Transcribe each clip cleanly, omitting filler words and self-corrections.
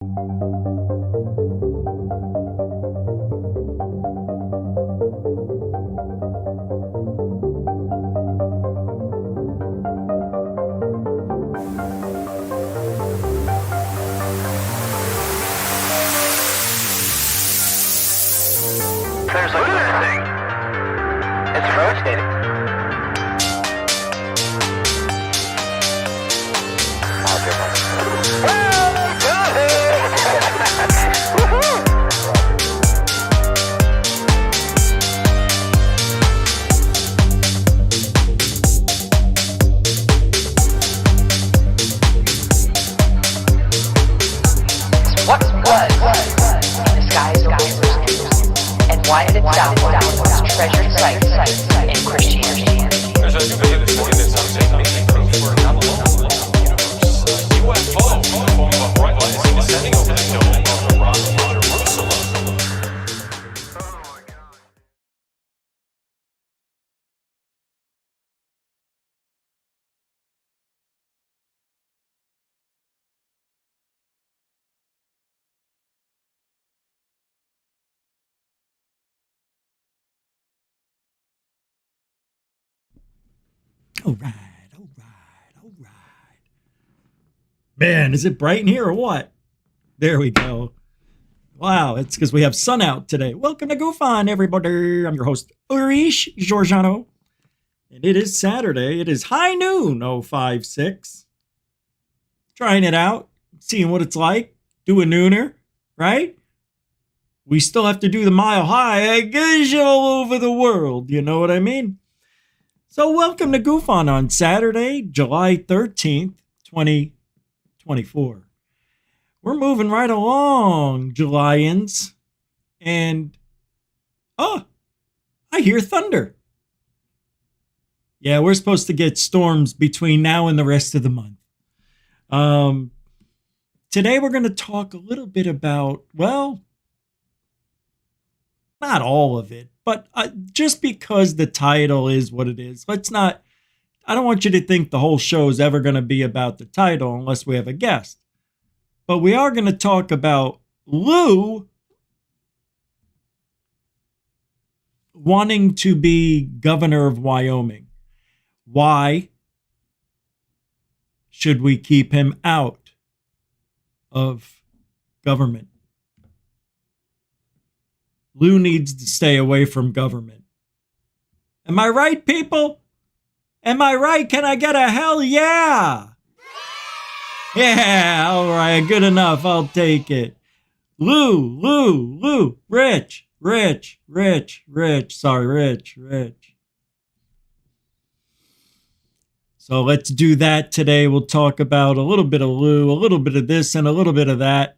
There's a good thing. It's rotating. What was in the skies and why did it downward its treasured sites in Christianity? There's a new bit that sounds like making proof for an universe. UFO in the form of a bright light descending over the dome of Iran and Jerusalem. All right. Man, is it bright in here or what? There we go. Wow, it's because we have sun out today. Welcome to GUFON, everybody. I'm your host, Urish Giorgiano. And it is Saturday. It is high noon, 056. Trying it out, seeing what it's like. Do a nooner, right? We still have to do the mile high. I guess all over the world. You know what I mean? So welcome to GUFON on Saturday, July 13th, 2024. We're moving right along, Julians. And, I hear thunder. Yeah, we're supposed to get storms between now and the rest of the month. Today we're going to talk a little bit about, well, not all of it, but just because the title is what it is, I don't want you to think the whole show is ever going to be about the title unless we have a guest. But we are going to talk about Lou wanting to be governor of Wyoming. Why should we keep him out of government? Lou needs to stay away from government. Am I right, people? Am I right? Can I get a hell yeah? Yeah, all right, good enough. I'll take it. Lou, Rich. Sorry, Rich. So let's do that today. We'll talk about a little bit of Lou, a little bit of this, and a little bit of that.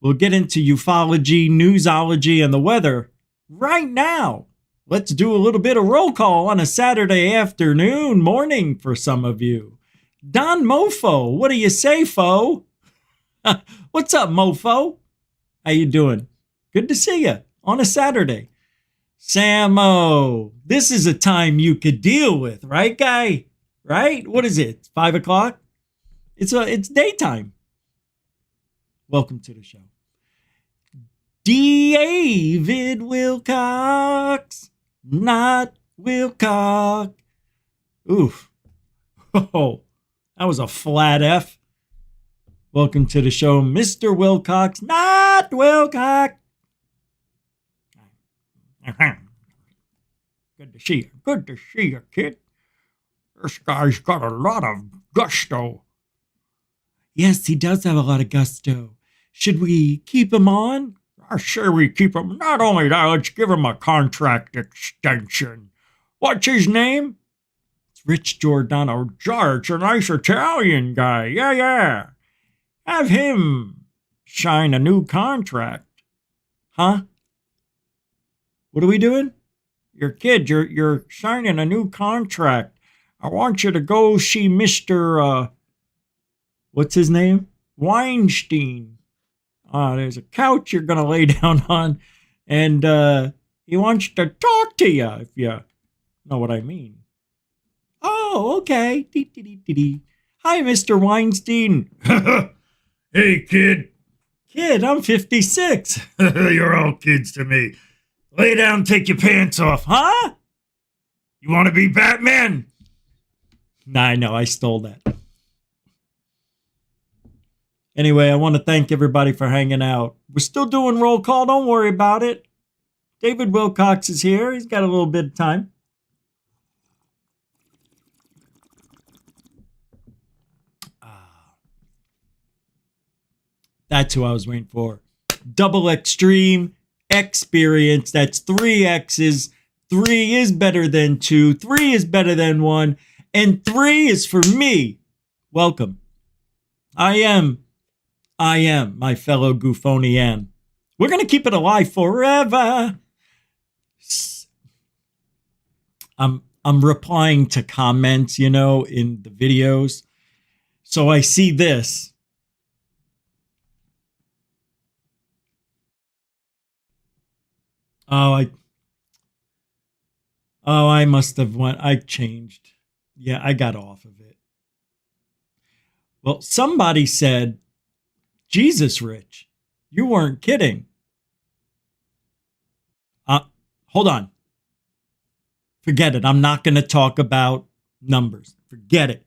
We'll get into ufology, newsology, and the weather right now. Let's do a little bit of roll call on a Saturday afternoon, morning for some of you. Don Mofo, what do you say, fo? What's up, Mofo? How you doing? Good to see you on a Saturday. Samo, this is a time you could deal with, right, guy? Right? What is it? 5 o'clock? It's daytime. Welcome to the show. David Wilcox, not Wilcox. Oof. Oh, that was a flat F. Welcome to the show, Mr. Wilcox, not Wilcox. Good to see you, kid. This guy's got a lot of gusto. Yes, he does have a lot of gusto. Should we keep him on? I say we keep him. Not only that, let's give him a contract extension. What's his name? It's Rich Giordano. George, a nice Italian guy. Yeah. Have him sign a new contract. Huh? What are we doing? Your kid, you're signing a new contract. I want you to go see Mr. What's his name? Weinstein. There's a couch you're going to lay down on, and he wants to talk to you, if you know what I mean. Oh, okay. Hi, Mr. Weinstein. Hey, kid. Kid, I'm 56. You're all kids to me. Lay down, take your pants off, huh? You want to be Batman? Nah, I know, I stole that. Anyway, I want to thank everybody for hanging out. We're still doing roll call, don't worry about it. David Wilcox is here. He's got a little bit of time. That's who I was waiting for. Double extreme experience. That's 3 X's. 3 is better than 2. 3 is better than 1. And 3 is for me. Welcome. I am my fellow Gufonian. We're going to keep it alive forever. I'm replying to comments, in the videos. So I see this. I must have I changed. Yeah, I got off of it. Well, somebody said, Jesus, Rich, you weren't kidding. Hold on. Forget it. I'm not going to talk about numbers. Forget it.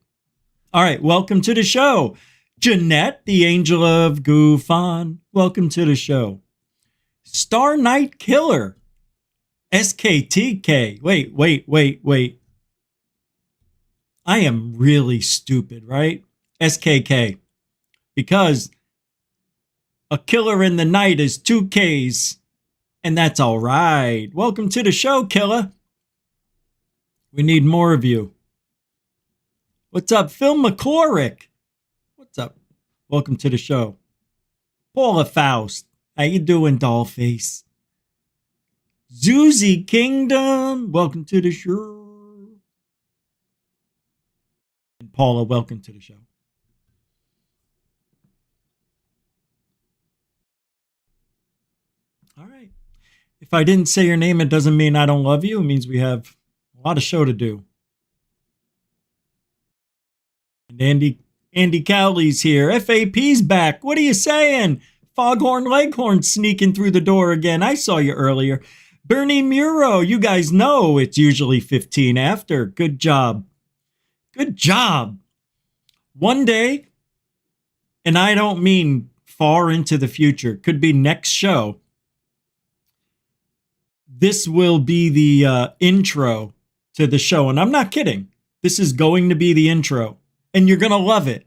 All right, welcome to the show. Jeanette, the angel of GUFON, welcome to the show. Star Night Killer, SKTK. Wait. I am really stupid, right? SKK. Because a killer in the night is 2 Ks, and that's all right. Welcome to the show, killer. We need more of you. What's up, Phil McClorick? What's up? Welcome to the show. Paula Faust. How you doing, Dollface? Zuzi Kingdom. Welcome to the show. And Paula, welcome to the show. All right. If I didn't say your name, it doesn't mean I don't love you. It means we have a lot of show to do. And Andy Cowley's here. FAP's back. What are you saying? Foghorn Leghorn sneaking through the door again. I saw you earlier. Bernie Muro, you guys know it's usually 15 after. Good job. Good job. One day, and I don't mean far into the future, could be next show. This will be the intro to the show. And I'm not kidding. This is going to be the intro. And you're going to love it.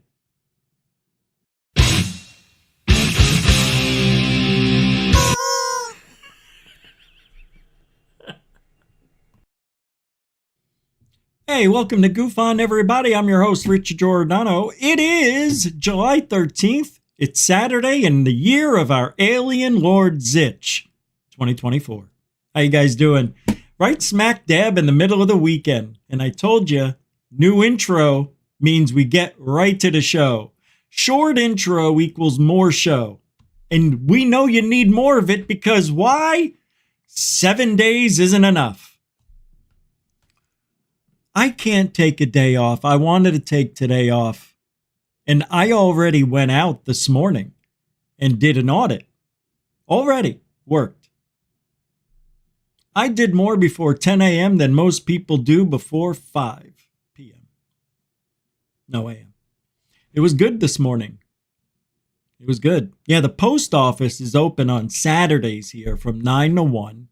Hey, welcome to GUFON, everybody. I'm your host, Rich Giordano. It is July 13th. It's Saturday in the year of our alien Lord Zitch, 2024. How you guys doing? Right smack dab in the middle of the weekend. And I told you, new intro means we get right to the show. Short intro equals more show. And we know you need more of it because why? 7 days isn't enough. I can't take a day off. I wanted to take today off. And I already went out this morning and did an audit. Already worked. I did more before 10 a.m. than most people do before 5 p.m. No a.m. It was good this morning. It was good. Yeah, the post office is open on Saturdays here from 9 to 1.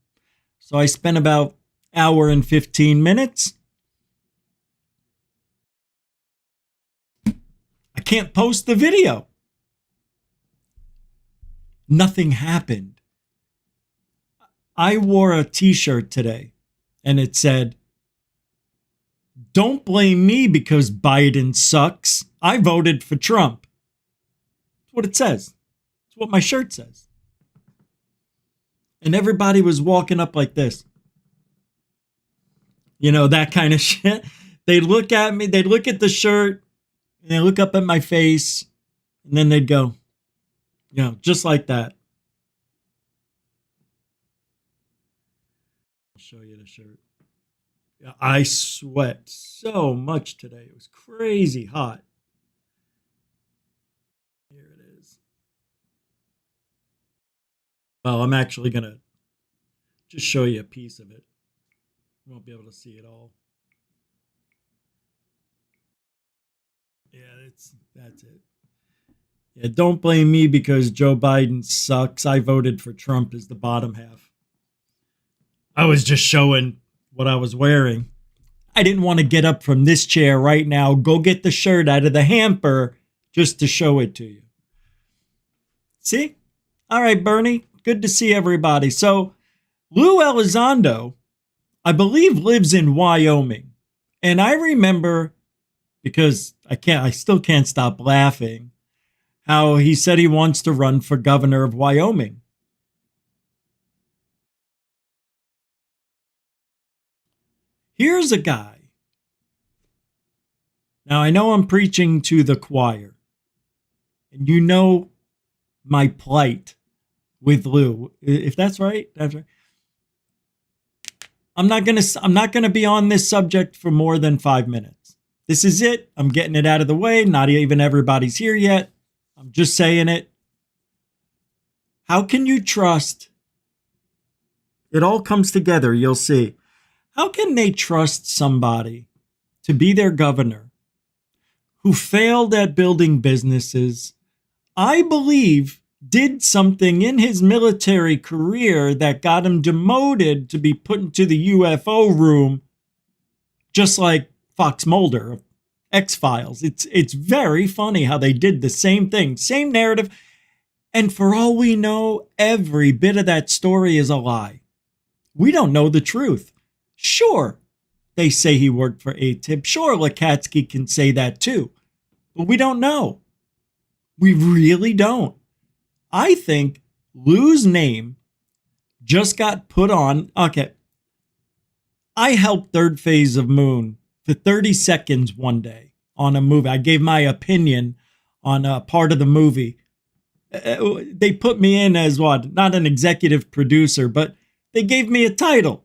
So I spent about an hour and 15 minutes. I can't post the video. Nothing happened. I wore a t-shirt today and it said, "Don't blame me because Biden sucks. I voted for Trump." That's what it says. That's what my shirt says. And everybody was walking up like this. You know, that kind of shit. They'd look at me, they'd look at the shirt, and they'd look up at my face, and then they'd go, just like that. I'll show you the shirt. I sweat so much today. It was crazy hot. Here it is. Well, I'm actually going to just show you a piece of it. You won't be able to see it all. Yeah, that's it. Yeah, don't blame me because Joe Biden sucks. I voted for Trump as the bottom half. I was just showing what I was wearing. I didn't want to get up from this chair right now, go get the shirt out of the hamper just to show it to you. See? All right, Bernie, good to see everybody. So, Lou Elizondo, I believe, lives in Wyoming. And I remember, because I still can't stop laughing, how he said he wants to run for governor of Wyoming. Here's a guy. Now, I know I'm preaching to the choir, and you know my plight with Lou. If that's right, that's right. I'm not gonna be on this subject for more than 5 minutes. This is it. I'm getting it out of the way. Not even everybody's here yet. I'm just saying it. How can you trust? It all comes together, you'll see. How can they trust somebody to be their governor who failed at building businesses, I believe did something in his military career that got him demoted to be put into the UFO room, just like Fox Mulder of X-Files. It's very funny how they did the same thing, same narrative. And for all we know, every bit of that story is a lie. We don't know the truth. Sure, they say he worked for ATIP. Sure, Lakatsky can say that too. But we don't know. We really don't. I think Lou's name just got put on. Okay. I helped Third Phase of Moon for 30 seconds one day on a movie. I gave my opinion on a part of the movie. They put me in as what? Not an executive producer, but they gave me a title.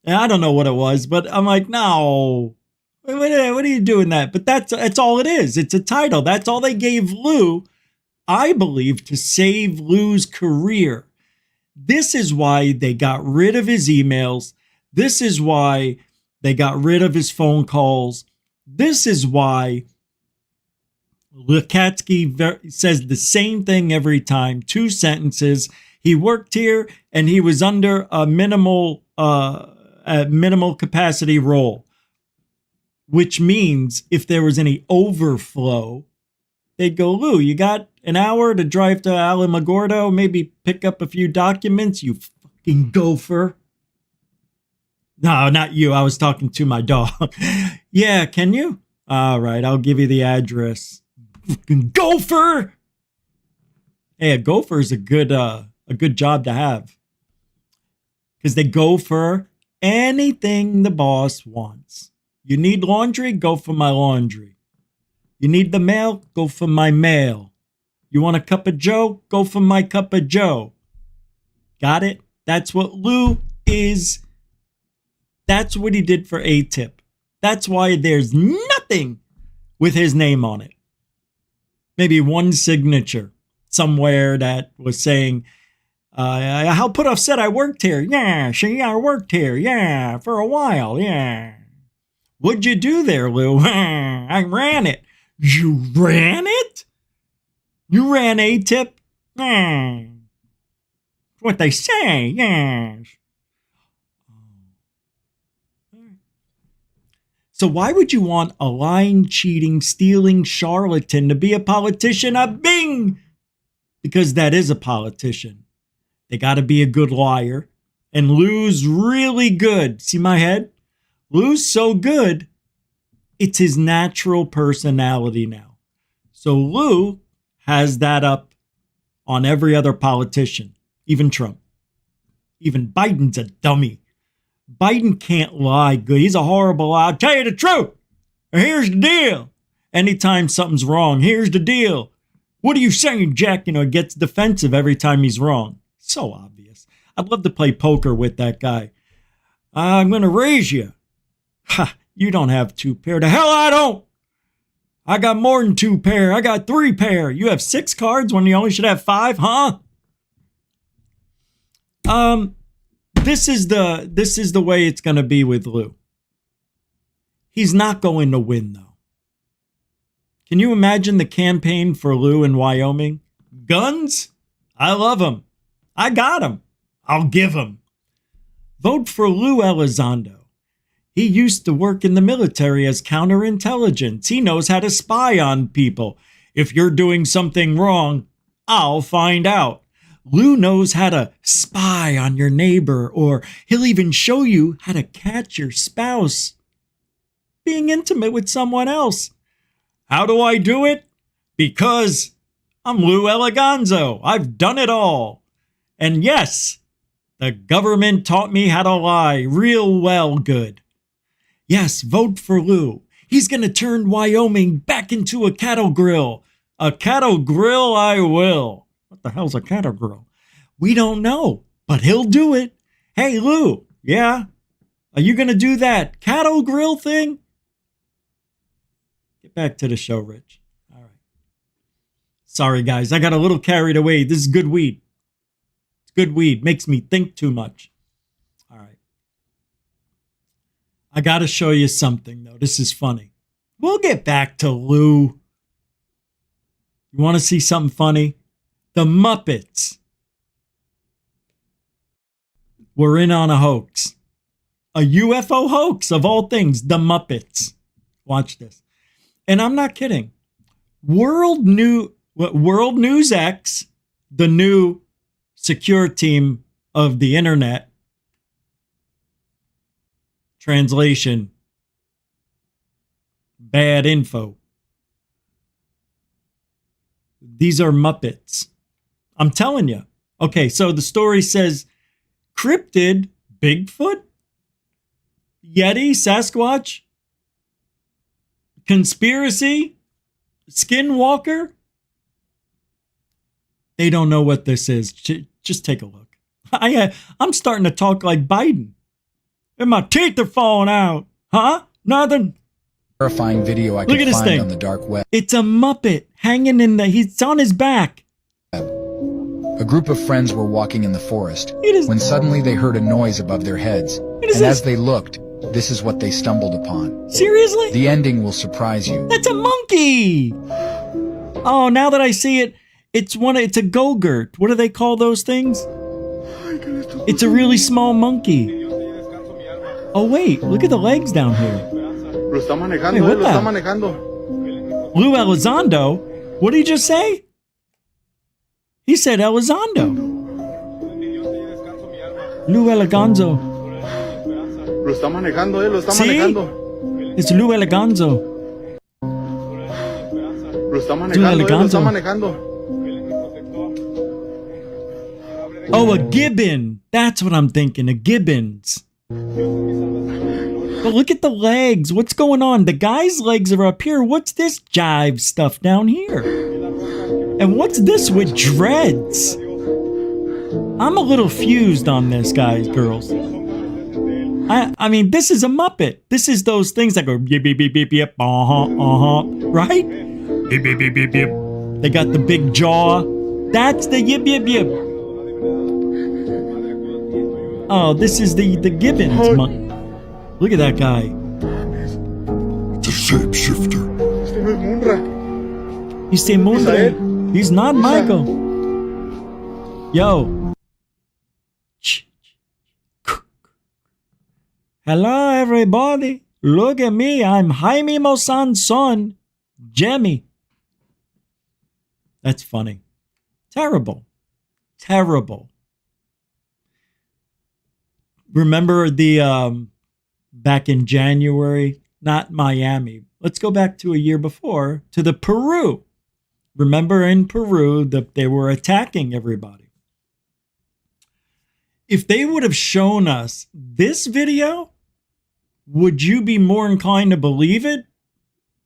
And I don't know what it was, but I'm like, no, what are you doing that? But that's all it is. It's a title. That's all they gave Lou, I believe, to save Lou's career. This is why they got rid of his emails. This is why they got rid of his phone calls. This is why Lakatsky says the same thing every time, 2 sentences. He worked here and he was under a minimal capacity role, which means if there was any overflow, they'd go, Lou, you got an hour to drive to Alamogordo, maybe pick up a few documents, you fucking gopher. No, not you. I was talking to my dog. Yeah, can you? All right, I'll give you the address. Fucking gopher. Hey, a gopher is a good job to have, because they go for anything the boss wants. You need laundry? Go for my laundry. You need the mail? Go for my mail. You want a cup of Joe? Go for my cup of Joe. Got it? That's what Lou is. That's what he did for ATIP. That's why there's nothing with his name on it. Maybe one signature somewhere that was saying, how put off said I worked here. Yeah, I worked here. Yeah, for a while. Yeah. What'd you do there, Lou? I ran it. You ran it? You ran ATIP? Yeah. What they say, yes. So why would you want a lying, cheating, stealing charlatan to be a politician? A bing! Because that is a politician. They got to be a good liar. And Lou's really good. See my head? Lou's so good, it's his natural personality now. So Lou has that up on every other politician, even Trump. Even Biden's a dummy. Biden can't lie good. He's a horrible lie. I'll tell you the truth. Here's the deal. Anytime something's wrong, here's the deal. What are you saying, Jack? He gets defensive every time he's wrong. So obvious. I'd love to play poker with that guy. I'm going to raise you. Ha, you don't have 2 pair. The hell I don't. I got more than 2 pair. I got 3 pair. You have 6 cards when you only should have 5, huh? This is the way it's going to be with Lou. He's not going to win, though. Can you imagine the campaign for Lou in Wyoming? Guns? I love them. I got them. I'll give them. Vote for Lou Elizondo. He used to work in the military as counterintelligence. He knows how to spy on people. If you're doing something wrong, I'll find out. Lou knows how to spy on your neighbor, or he'll even show you how to catch your spouse being intimate with someone else. How do I do it? Because I'm Lou Elizondo. I've done it all. And yes, the government taught me how to lie real well good. Yes, vote for Lou. He's going to turn Wyoming back into a cattle grill. A cattle grill I will. What the hell's a cattle grill? We don't know, but he'll do it. Hey, Lou, yeah? Are you going to do that cattle grill thing? Get back to the show, Rich. All right. Sorry, guys. I got a little carried away. This is good weed. It's good weed. Makes me think too much. All right. I got to show you something, though. This is funny. We'll get back to Lou. You want to see something funny? The Muppets were in on a hoax. A UFO hoax, of all things. The Muppets. Watch this. And I'm not kidding. World News X, the new secure team of the internet, translation, bad info. These are Muppets. I'm telling you. Okay, so the story says cryptid, Bigfoot, Yeti, Sasquatch, conspiracy, skinwalker. They don't know what this is. Just take a look. I'm starting to talk like Biden. And my teeth are falling out. Huh? Nothing. Terrifying video I could find on the dark web. It's a Muppet hanging he's on his back. A group of friends were walking in the forest when suddenly they heard a noise above their heads. And as they looked, this is what they stumbled upon. Seriously? The ending will surprise you. That's a monkey! Oh, now that I see it, it's a go-gurt. What do they call those things? It's a really small monkey. Oh, wait, look at the legs down here. Lo está manejando, Hey, what lo está the- manejando. Lou Elizondo? What did he just say? He said Elizondo. Lou Elizondo. Lo está manejando, lo está See? manejando. It's Lou Elizondo. Lo está manejando, lo Elizondo. está manejando. Oh, a gibbon. That's what I'm thinking. A gibbons. But look at the legs. What's going on? The guy's legs are up here. What's this jive stuff down here? And what's this with dreads? I'm a little fused on this, guys, girls. I mean, this is a Muppet. This is those things that go yip, yip, yip, yip, yip, right? Yip, yip, yip, yip, yip. They got the big jaw. That's the yip, yip, yip. Oh, this is the gibbons monk. Look at that guy. It's a shapeshifter. Este no es Munra. He's saying Munra. He's not Michael. Yo. Hello, everybody. Look at me. I'm Jaime Maussan's son, Jemmy. That's funny. Terrible. Terrible. Remember the back in January, not Miami. Let's go back to a year before, to the Peru. Remember in Peru that they were attacking everybody. If they would have shown us this video, would you be more inclined to believe it?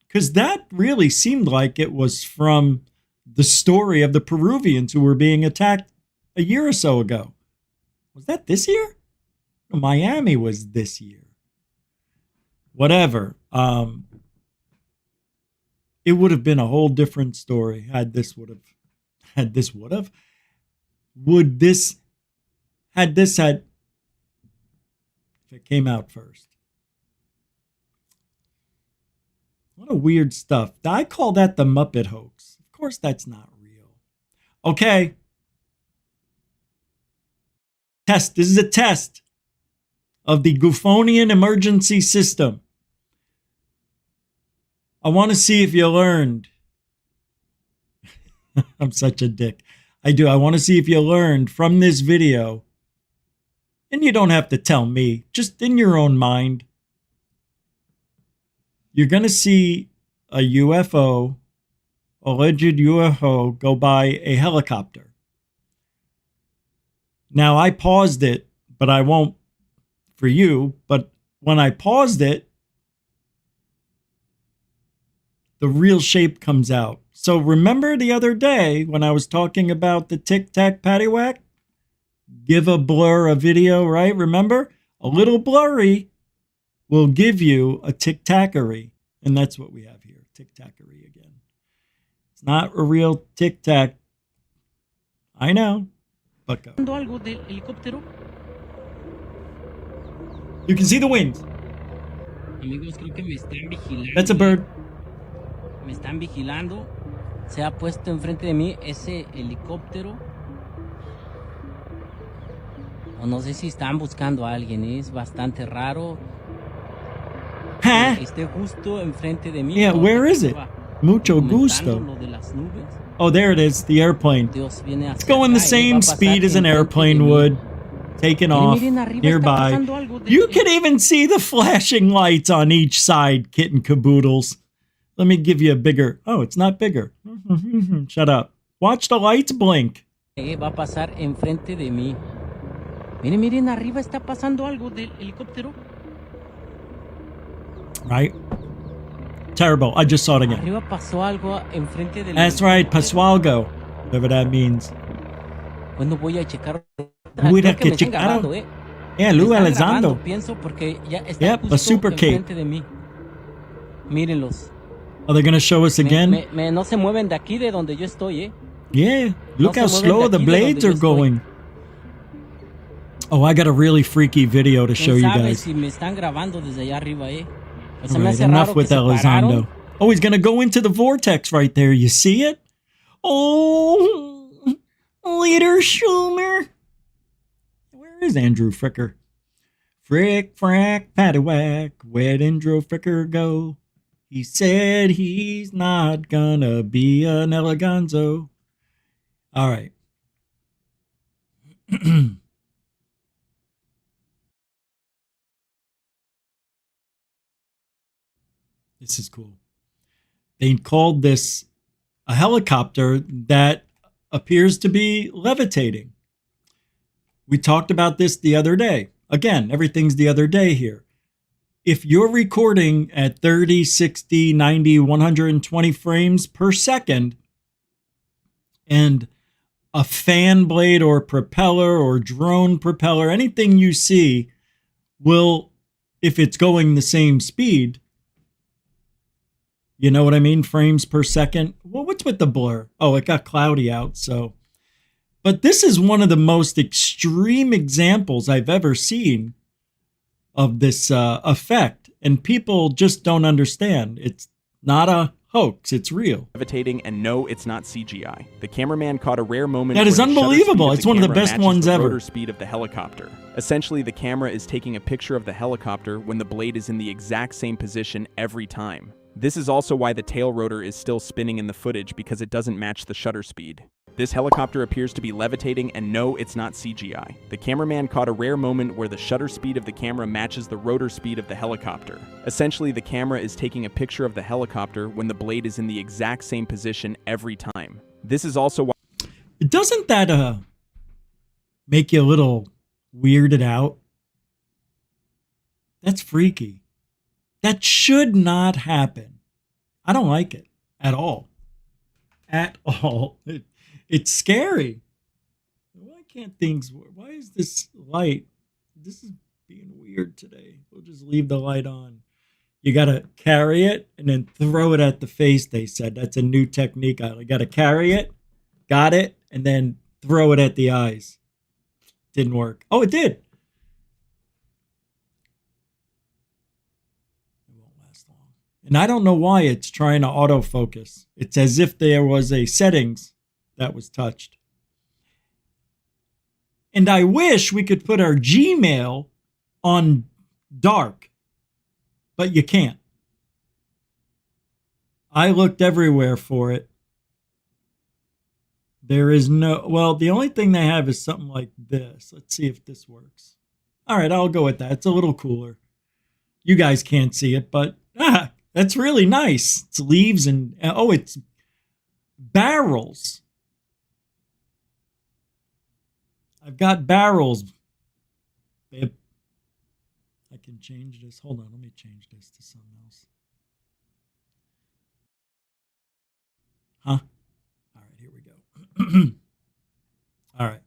Because that really seemed like it was from the story of the Peruvians who were being attacked a year or so ago. Was that this year? No, Miami was this year. Whatever. It would have been a whole different story had this would have. Would this had this had if it came out first. What a weird stuff. I call that the Muppet hoax. Of course that's not real. Okay. Test. This is a test of the GUFOnian emergency system. I want to see if you learned. I'm such a dick. I do. I want to see if you learned from this video. And you don't have to tell me, just in your own mind. You're going to see a UFO, alleged UFO, go by a helicopter. Now, I paused it, but I won't for you. But when I paused it, the real shape comes out. So remember the other day when I was talking about the tic-tac paddywhack? Give a blur a video, right? Remember? A little blurry will give you a tic-tackery. And that's what we have here, tic-tackery again. It's not a real tic-tac. I know, but go. You can see the wings. Amigos, creo que me están vigilando. That's a bird. Me están vigilando. Se ha puesto enfrente de mí ese helicóptero. O no sé si están buscando a alguien. Es bastante raro. Huh? Esté justo enfrente de mí. Yeah, where is it? Mucho gusto. Lo de las nubes. Oh, there it is, the airplane. Dios viene It's going the same speed as an airplane would, taking off nearby. You can even see the flashing lights on each side, kitten caboodles. Let me give you a bigger. Oh, it's not bigger. Shut up. Watch the lights blink. Va a pasar enfrente de mí. Miren, miren, arriba está pasando algo del helicóptero. Right? Terrible. I just saw it again. Arriba pasó algo enfrente del That's right, Pasualgo. Whatever that means. ¿Cuándo voy a checar? Voy a Creo que me están checar. grabando, Yeah, Lou Me están Elizondo. grabando, pienso, porque ya está Yep, a justo super cape. enfrente de mí. Mírenlos. Are they going to show us again? No se mueven de aquí de donde yo estoy, Yeah. Look No how se mueven slow de the aquí de blades donde are yo estoy. going. Oh, I got a really freaky video to show ¿Quién you sabe guys. si me están grabando desde allá arriba, O sea, All me right, hace enough raro with que se Elizondo. pararon. Oh, he's going to go into the vortex right there. You see it? Oh, Leader Schumer. Where is Andrew Fricker? Frick, frack, paddywhack. Where'd Andrew Fricker go? He said he's not gonna be an eleganzo. All right. This is cool. They called this a helicopter that appears to be levitating. We talked about this the other day. Again, everything's the other day here. If you're recording at 30, 60, 90, 120 frames per second, and a fan blade or propeller or drone propeller, anything you see will, if it's going the same speed, you know what I mean? Frames per second. Well, what's with the blur? Oh, it got cloudy out, so. But this is one of the most extreme examples I've ever seen of this effect. And people just don't understand. It's not a hoax. It's real. Levitating, and no, it's not CGI. The cameraman caught a rare moment. That is where the shutter unbelievable. speed of It's one of the camera best matches ones the ever. rotor speed of the helicopter. Essentially, the camera is taking a picture of the helicopter when the blade is in the exact same position every time. This is also why the tail rotor is still spinning in the footage, because it doesn't match the shutter speed. This helicopter appears to be levitating, and no, it's not CGI. The cameraman caught a rare moment where the shutter speed of the camera matches the rotor speed of the helicopter. Essentially, the camera is taking a picture of the helicopter when the blade is in the exact same position every time. This is also why... Doesn't that make you a little weirded out? That's freaky. That should not happen. I don't like it at all. At all. It's scary. Why can't things... Why is this light... This is being weird today. We'll just leave the light on. You got to carry it and then throw it at the face, they said. That's a new technique. You got to carry it, got it, and then throw it at the eyes. Didn't work. Oh, it did. It won't last long. And I don't know why it's trying to autofocus. It's as if there was a settings that was touched. And I wish we could put our Gmail on dark, but you can't. I looked everywhere for it. There is no, well, the only thing they have is something like this. Let's see if this works. All right, I'll go with that. It's a little cooler. You guys can't see it, but that's really nice. It's leaves and, oh, it's barrels. I've got barrels. Babe, I can change this. Hold on, let me change this to something else. Huh? All right, here we go. All right.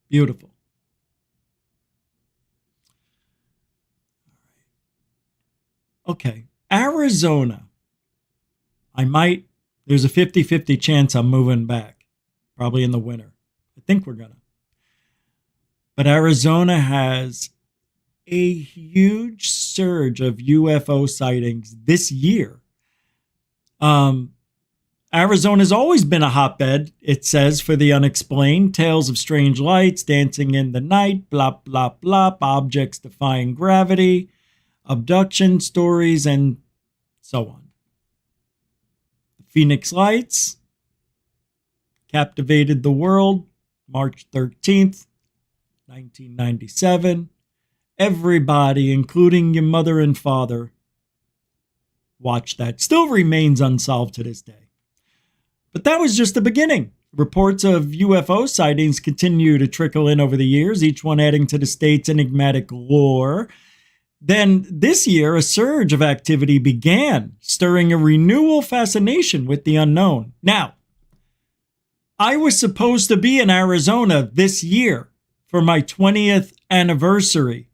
Beautiful. All right. Okay. Arizona. There's a 50-50 chance I'm moving back. Probably in the winter. I think we're gonna. But Arizona has a huge surge of UFO sightings this year. Arizona's always been a hotbed, it says, for the unexplained. Tales of strange lights, dancing in the night, blop, blop, blop, objects defying gravity, abduction stories, and so on. The Phoenix Lights captivated the world March 13th, 1997. Everybody, including your mother and father, watched that. Still remains unsolved to this day. But that was just the beginning. Reports of UFO sightings continue to trickle in over the years, each one adding to the state's enigmatic lore. Then this year, a surge of activity began, stirring a renewal fascination with the unknown. Now, I was supposed to be in Arizona this year for my 20th anniversary.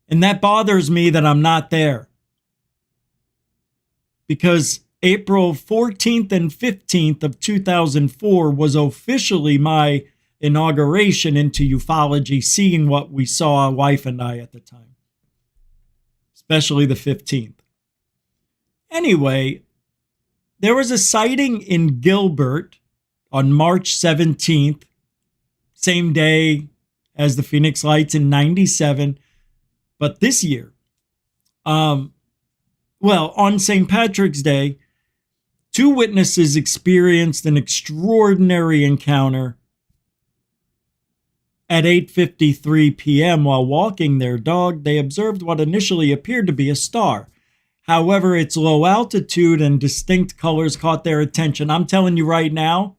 And that bothers me that I'm not there. Because April 14th and 15th of 2004 was officially my inauguration into ufology, seeing what we saw, wife and I, at the time. Especially the 15th. Anyway, there was a sighting in Gilbert on March 17th, same day as the Phoenix Lights in 97. But this year, on St. Patrick's Day, 2 witnesses experienced an extraordinary encounter at 8:53 p.m. while walking their dog. They observed what initially appeared to be a star. However, its low altitude and distinct colors caught their attention. I'm telling you right now,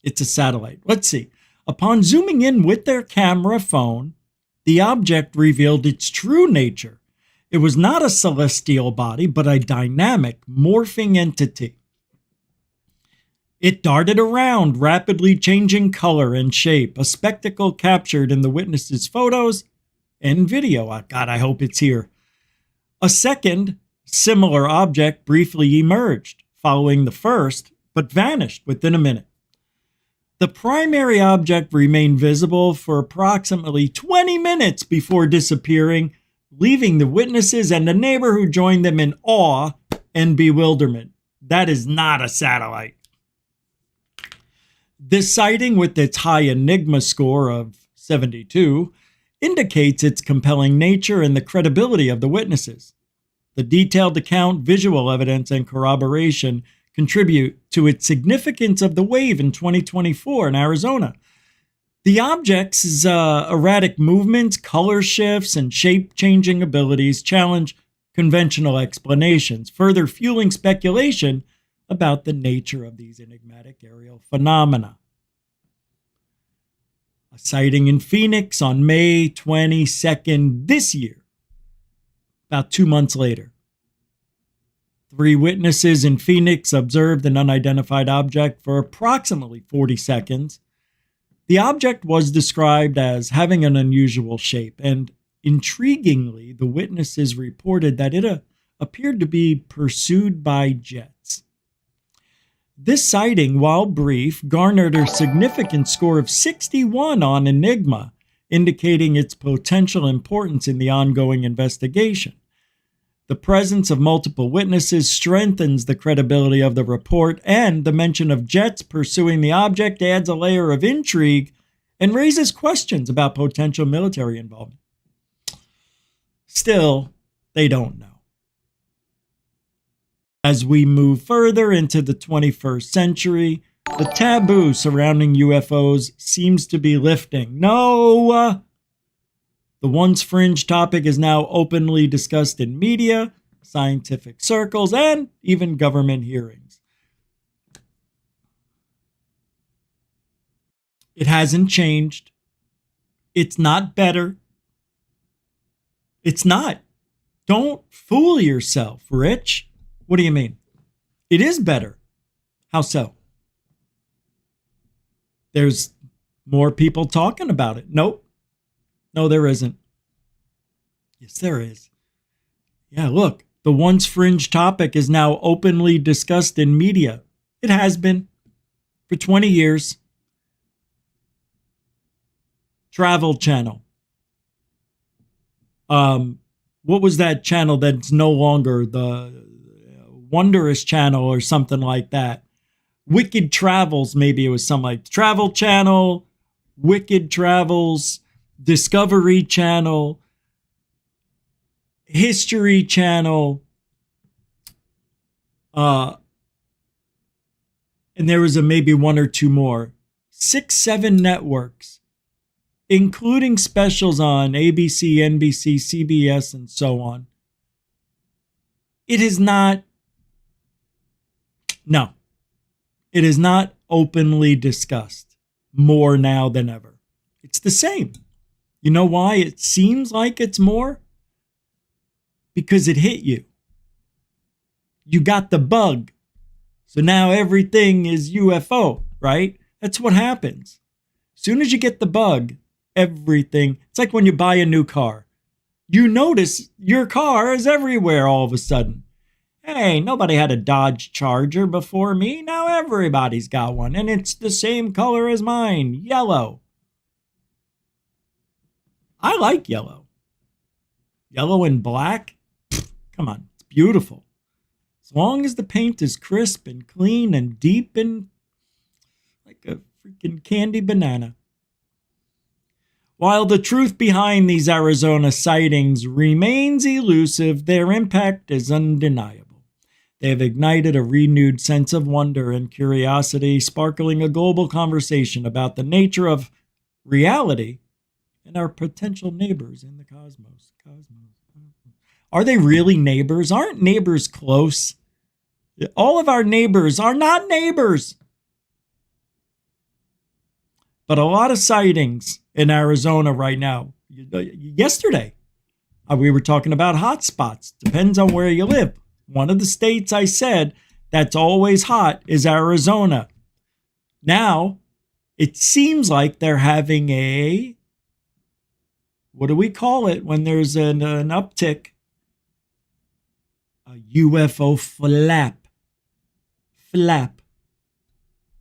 it's a satellite. Let's see. Upon zooming in with their camera phone, the object revealed its true nature. It was not a celestial body, but a dynamic, morphing entity. It darted around, rapidly changing color and shape, a spectacle captured in the witnesses' photos and video. God, I hope it's here. A second, similar object briefly emerged, following the first, but vanished within a minute. The primary object remained visible for approximately 20 minutes before disappearing, leaving the witnesses and the neighbor who joined them in awe and bewilderment. That is not a satellite. This sighting, with its high Enigma score of 72, indicates its compelling nature and the credibility of the witnesses. The detailed account, visual evidence, and corroboration contribute to its significance of the wave in 2024 in Arizona. The object's erratic movements, color shifts, and shape-changing abilities challenge conventional explanations, further fueling speculation about the nature of these enigmatic aerial phenomena. A sighting in Phoenix on May 22nd this year, about 2 months later. 3 witnesses in Phoenix observed an unidentified object for approximately 40 seconds. The object was described as having an unusual shape, and intriguingly, the witnesses reported that it appeared to be pursued by jets. This sighting, while brief, garnered a significant score of 61 on Enigma, indicating its potential importance in the ongoing investigation. The presence of multiple witnesses strengthens the credibility of the report, and the mention of jets pursuing the object adds a layer of intrigue and raises questions about potential military involvement. Still, they don't know. As we move further into the 21st century, the taboo surrounding UFOs seems to be lifting. No! The once fringe topic is now openly discussed in media, scientific circles, and even government hearings. It hasn't changed. It's not better. It's not. Don't fool yourself, Rich. What do you mean? It is better. How so? There's more people talking about it. Nope. No, there isn't. Yes, there is. Yeah, look, the once fringe topic is now openly discussed in media. It has been for 20 years. Travel Channel. What was that channel that's no longer the Wondrous Channel or something like that? Wicked Travels, maybe it was something like Travel Channel, Wicked Travels, Discovery Channel, History Channel, and there was maybe one or two more. 6, 7 networks, including specials on ABC, NBC, CBS, and so on. It is not openly discussed more now than ever. It's the same. You know why it seems like it's more? Because it hit you. You got the bug. So now everything is UFO, right? That's what happens. As soon as you get the bug, everything. It's like when you buy a new car. You notice your car is everywhere all of a sudden. Hey, nobody had a Dodge Charger before me. Now everybody's got one. And it's the same color as mine. Yellow. I like yellow. Yellow and black? Come on. It's beautiful. As long as the paint is crisp and clean and deep and like a freaking candy banana. While the truth behind these Arizona sightings remains elusive, their impact is undeniable. They have ignited a renewed sense of wonder and curiosity, sparkling a global conversation about the nature of reality and our potential neighbors in the cosmos. Are they really neighbors? Aren't neighbors close? All of our neighbors are not neighbors. But a lot of sightings in Arizona right now. Yesterday, we were talking about hot spots. Depends on where you live. One of the states I said that's always hot is Arizona. Now, it seems like they're having a, what do we call it when there's an uptick? A UFO flap. Flap.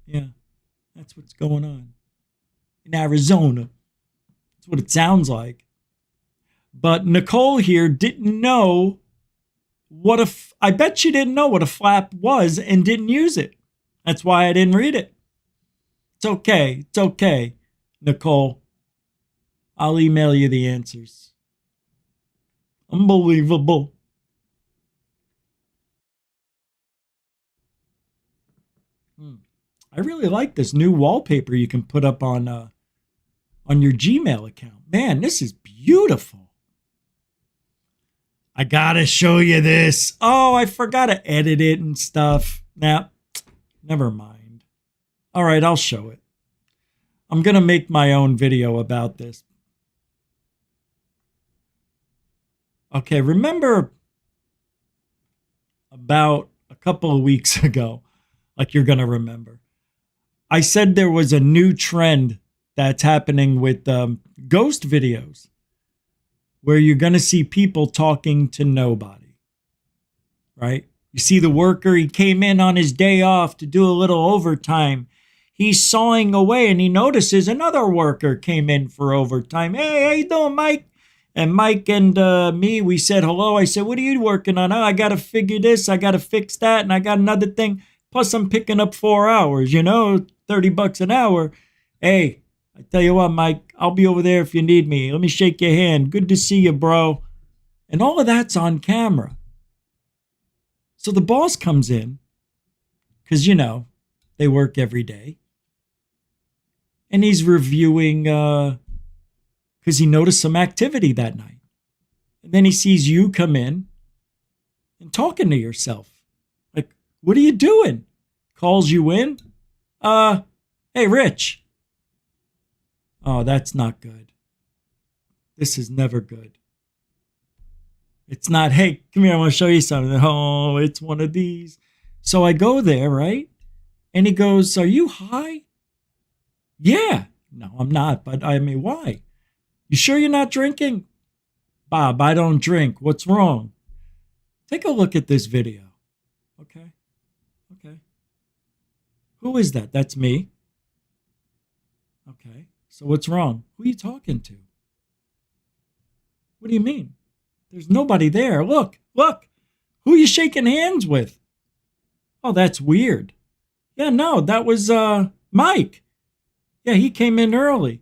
Yeah, that's what's going on in Arizona. That's what it sounds like. But Nicole here didn't know I bet she didn't know what a flap was and didn't use it. That's why I didn't read it. It's okay. It's okay, Nicole. I'll email you the answers. Unbelievable. I really like this new wallpaper you can put up on your Gmail account. Man, this is beautiful. I gotta show you this. Oh, I forgot to edit it and stuff. Nah, never mind. All right, I'll show it. I'm gonna make my own video about this. Okay, remember about a couple of weeks ago, like you're gonna remember, I said there was a new trend that's happening with ghost videos where you're going to see people talking to nobody, right? You see the worker, he came in on his day off to do a little overtime. He's sawing away and he notices another worker came in for overtime. Hey, how you doing, Mike? And Mike and me, we said hello. I said, what are you working on? Oh, I got to figure this. I got to fix that. And I got another thing. Plus, I'm picking up 4 hours, you know, $30 an hour. Hey, I tell you what, Mike, I'll be over there if you need me. Let me shake your hand. Good to see you, bro. And all of that's on camera. So the boss comes in, because, you know, they work every day. And he's reviewing, because he noticed some activity that night. And then he sees you come in and talking to yourself. Like, what are you doing? Calls you in. Hey, Rich. Oh, that's not good. This is never good. It's not, hey, come here, I want to show you something. Oh, it's one of these. So I go there, right? And he goes, are you high? Yeah. No, I'm not, but I mean, why? You sure you're not drinking? Bob, I don't drink. What's wrong? Take a look at this video. Okay. Who is that? That's me. Okay. So what's wrong? Who are you talking to? What do you mean? There's nobody there. Look. Who are you shaking hands with? Oh, that's weird. Yeah, no, that was Mike. Yeah, he came in early.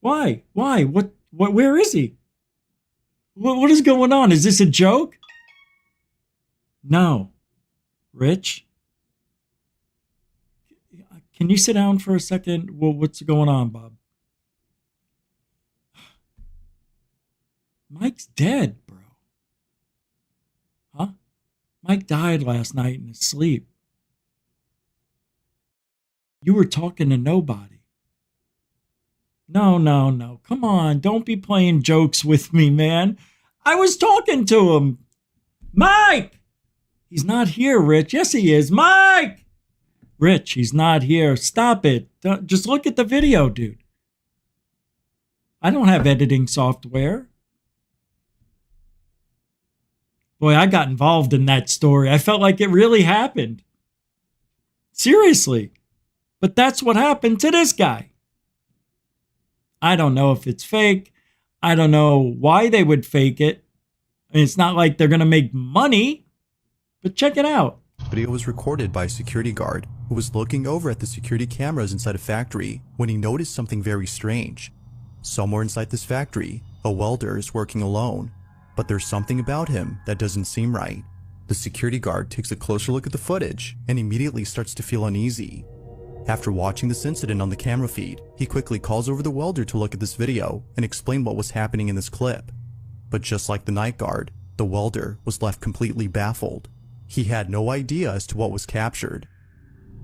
Why? What, where is he? What is going on? Is this a joke? No. Rich? Can you sit down for a second? Well, what's going on, Bob? Mike's dead, bro. Huh? Mike died last night in his sleep. You were talking to nobody. No. Come on, don't be playing jokes with me, man. I was talking to him. Mike! He's not here, Rich. Yes, he is. Mike! Rich, he's not here. Stop it. Just look at the video, dude. I don't have editing software. Boy, I got involved in that story. I felt like it really happened. Seriously. But that's what happened to this guy. I don't know if it's fake. I don't know why they would fake it. I mean, it's not like they're going to make money. But check it out. The video was recorded by a security guard who was looking over at the security cameras inside a factory when he noticed something very strange. Somewhere inside this factory, a welder is working alone. But there's something about him that doesn't seem right. The security guard takes a closer look at the footage and immediately starts to feel uneasy. After watching this incident on the camera feed, he quickly calls over the welder to look at this video and explain what was happening in this clip. But just like the night guard, the welder was left completely baffled. He had no idea as to what was captured.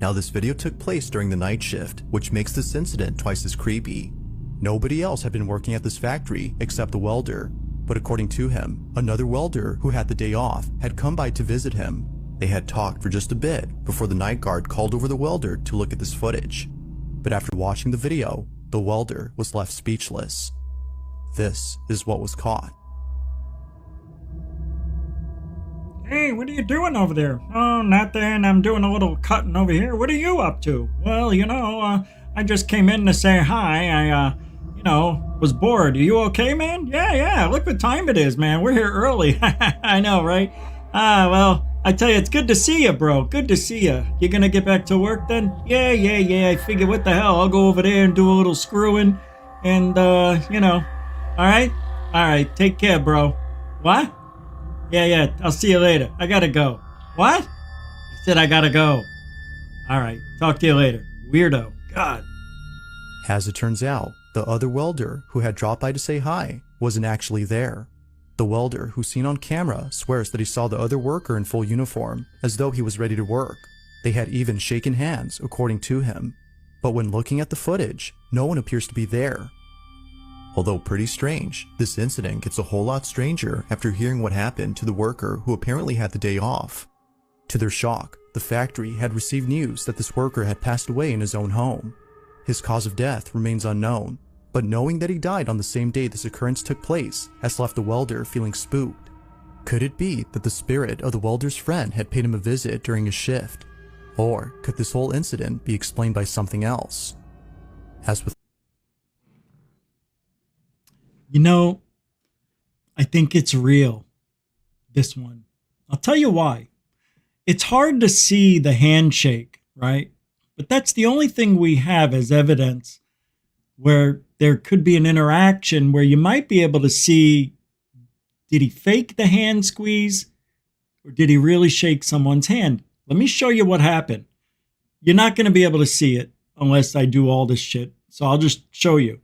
Now this video took place during the night shift, which makes this incident twice as creepy. Nobody else had been working at this factory except the welder. But according to him, another welder who had the day off had come by to visit him. They had talked for just a bit before the night guard called over the welder to look at this footage. But after watching the video, the welder was left speechless. This is what was caught. Hey, what are you doing over there? Oh, nothing. I'm doing a little cutting over here. What are you up to? Well, you know, I just came in to say hi. I was bored. Are you okay, man? Yeah. Look what time it is, man. We're here early. I know, right? Well, I tell you, it's good to see you, bro. Good to see you. You gonna get back to work then? Yeah. I figure, what the hell? I'll go over there and do a little screwing. And, All right. Take care, bro. What? Yeah. I'll see you later. I gotta go. What? I said I gotta go. All right. Talk to you later. Weirdo. God. As it turns out, the other welder who had dropped by to say hi wasn't actually there. The welder, who's seen on camera, swears that he saw the other worker in full uniform, as though he was ready to work. They had even shaken hands, according to him. But when looking at the footage, no one appears to be there. Although pretty strange, this incident gets a whole lot stranger after hearing what happened to the worker who apparently had the day off. To their shock, the factory had received news that this worker had passed away in his own home. His cause of death remains unknown, but knowing that he died on the same day this occurrence took place has left the welder feeling spooked. Could it be that the spirit of the welder's friend had paid him a visit during his shift? Or could this whole incident be explained by something else? As with I think it's real, this one. I'll tell you why. It's hard to see the handshake, right? But that's the only thing we have as evidence where there could be an interaction where you might be able to see, did he fake the hand squeeze or did he really shake someone's hand? Let me show you what happened. You're not going to be able to see it unless I do all this shit. So I'll just show you.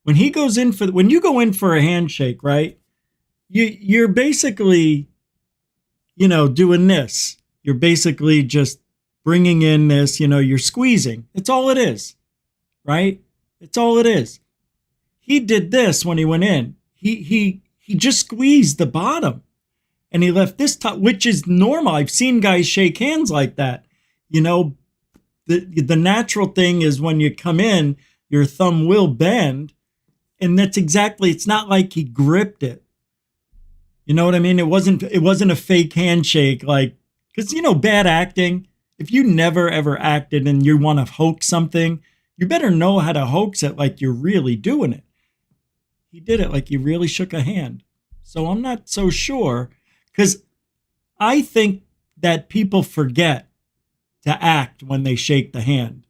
When you go in for a handshake, right? You're basically, doing this. You're basically just bringing in this, you're squeezing. It's all it is, right? It's all it is. He did this when he went in. He just squeezed the bottom and he left this top, which is normal. I've seen guys shake hands like that. The natural thing is when you come in, your thumb will bend. And that's exactly, it's not like he gripped it. You know what I mean? It wasn't a fake handshake, because, bad acting. If you never ever acted and you want to hoax something, you better know how to hoax it like you're really doing it. He did it like he really shook a hand. So I'm not so sure, because I think that people forget to act when they shake the hand.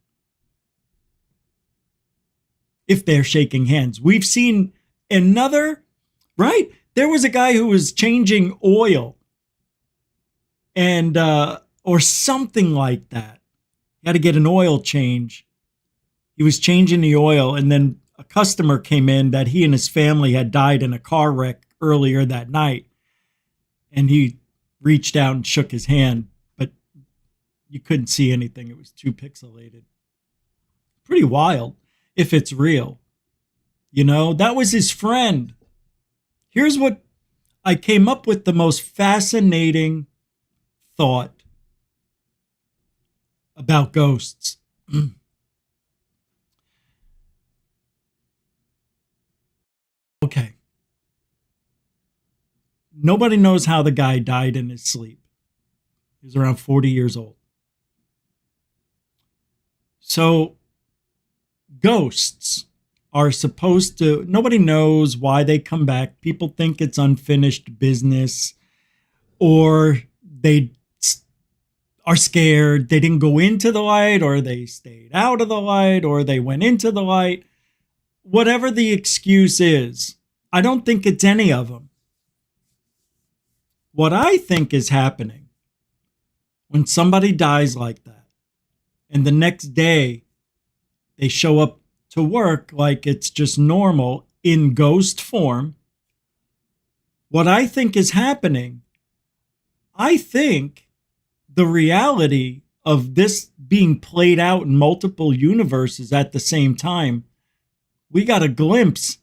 If they're shaking hands. We've seen another, right? There was a guy who was changing oil and, or something like that. He had to get an oil change. He was changing the oil and then a customer came in that he and his family had died in a car wreck earlier that night. And he reached out and shook his hand, but you couldn't see anything. It was too pixelated. Pretty wild. If it's real, that was his friend. Here's what I came up with, the most fascinating thought about ghosts. Okay. Nobody knows how the guy died in his sleep. He was around 40 years old. So, ghosts are supposed to, nobody knows why they come back. People think it's unfinished business, or they are scared. They didn't go into the light, or they stayed out of the light, or they went into the light. Whatever the excuse is, I don't think it's any of them. What I think is happening when somebody dies like that, and the next day they show up to work like it's just normal in ghost form. What I think is happening, I think the reality of this being played out in multiple universes at the same time, we got a glimpse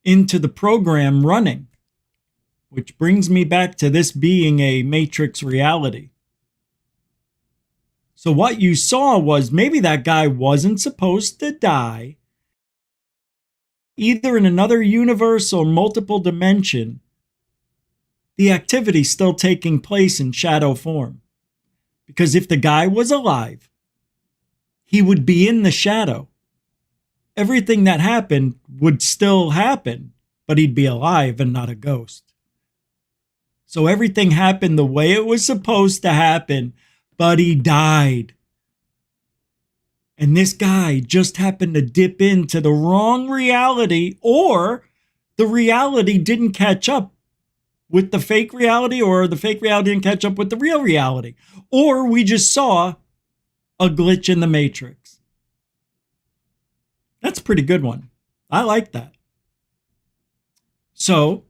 into the program running, which brings me back to this being a Matrix reality. So what you saw was maybe that guy wasn't supposed to die, either in another universe or multiple dimension. The activity's still taking place in shadow form. Because if the guy was alive, he would be in the shadow. Everything that happened would still happen, but he'd be alive and not a ghost. So everything happened the way it was supposed to happen, but he died. And this guy just happened to dip into the wrong reality, or the reality didn't catch up with the fake reality, or the fake reality didn't catch up with the real reality. Or we just saw a glitch in the Matrix. That's a pretty good one. I like that. So,